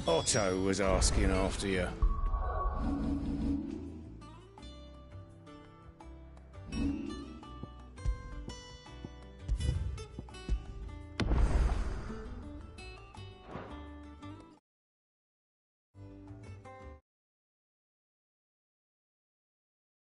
Otto was asking after you.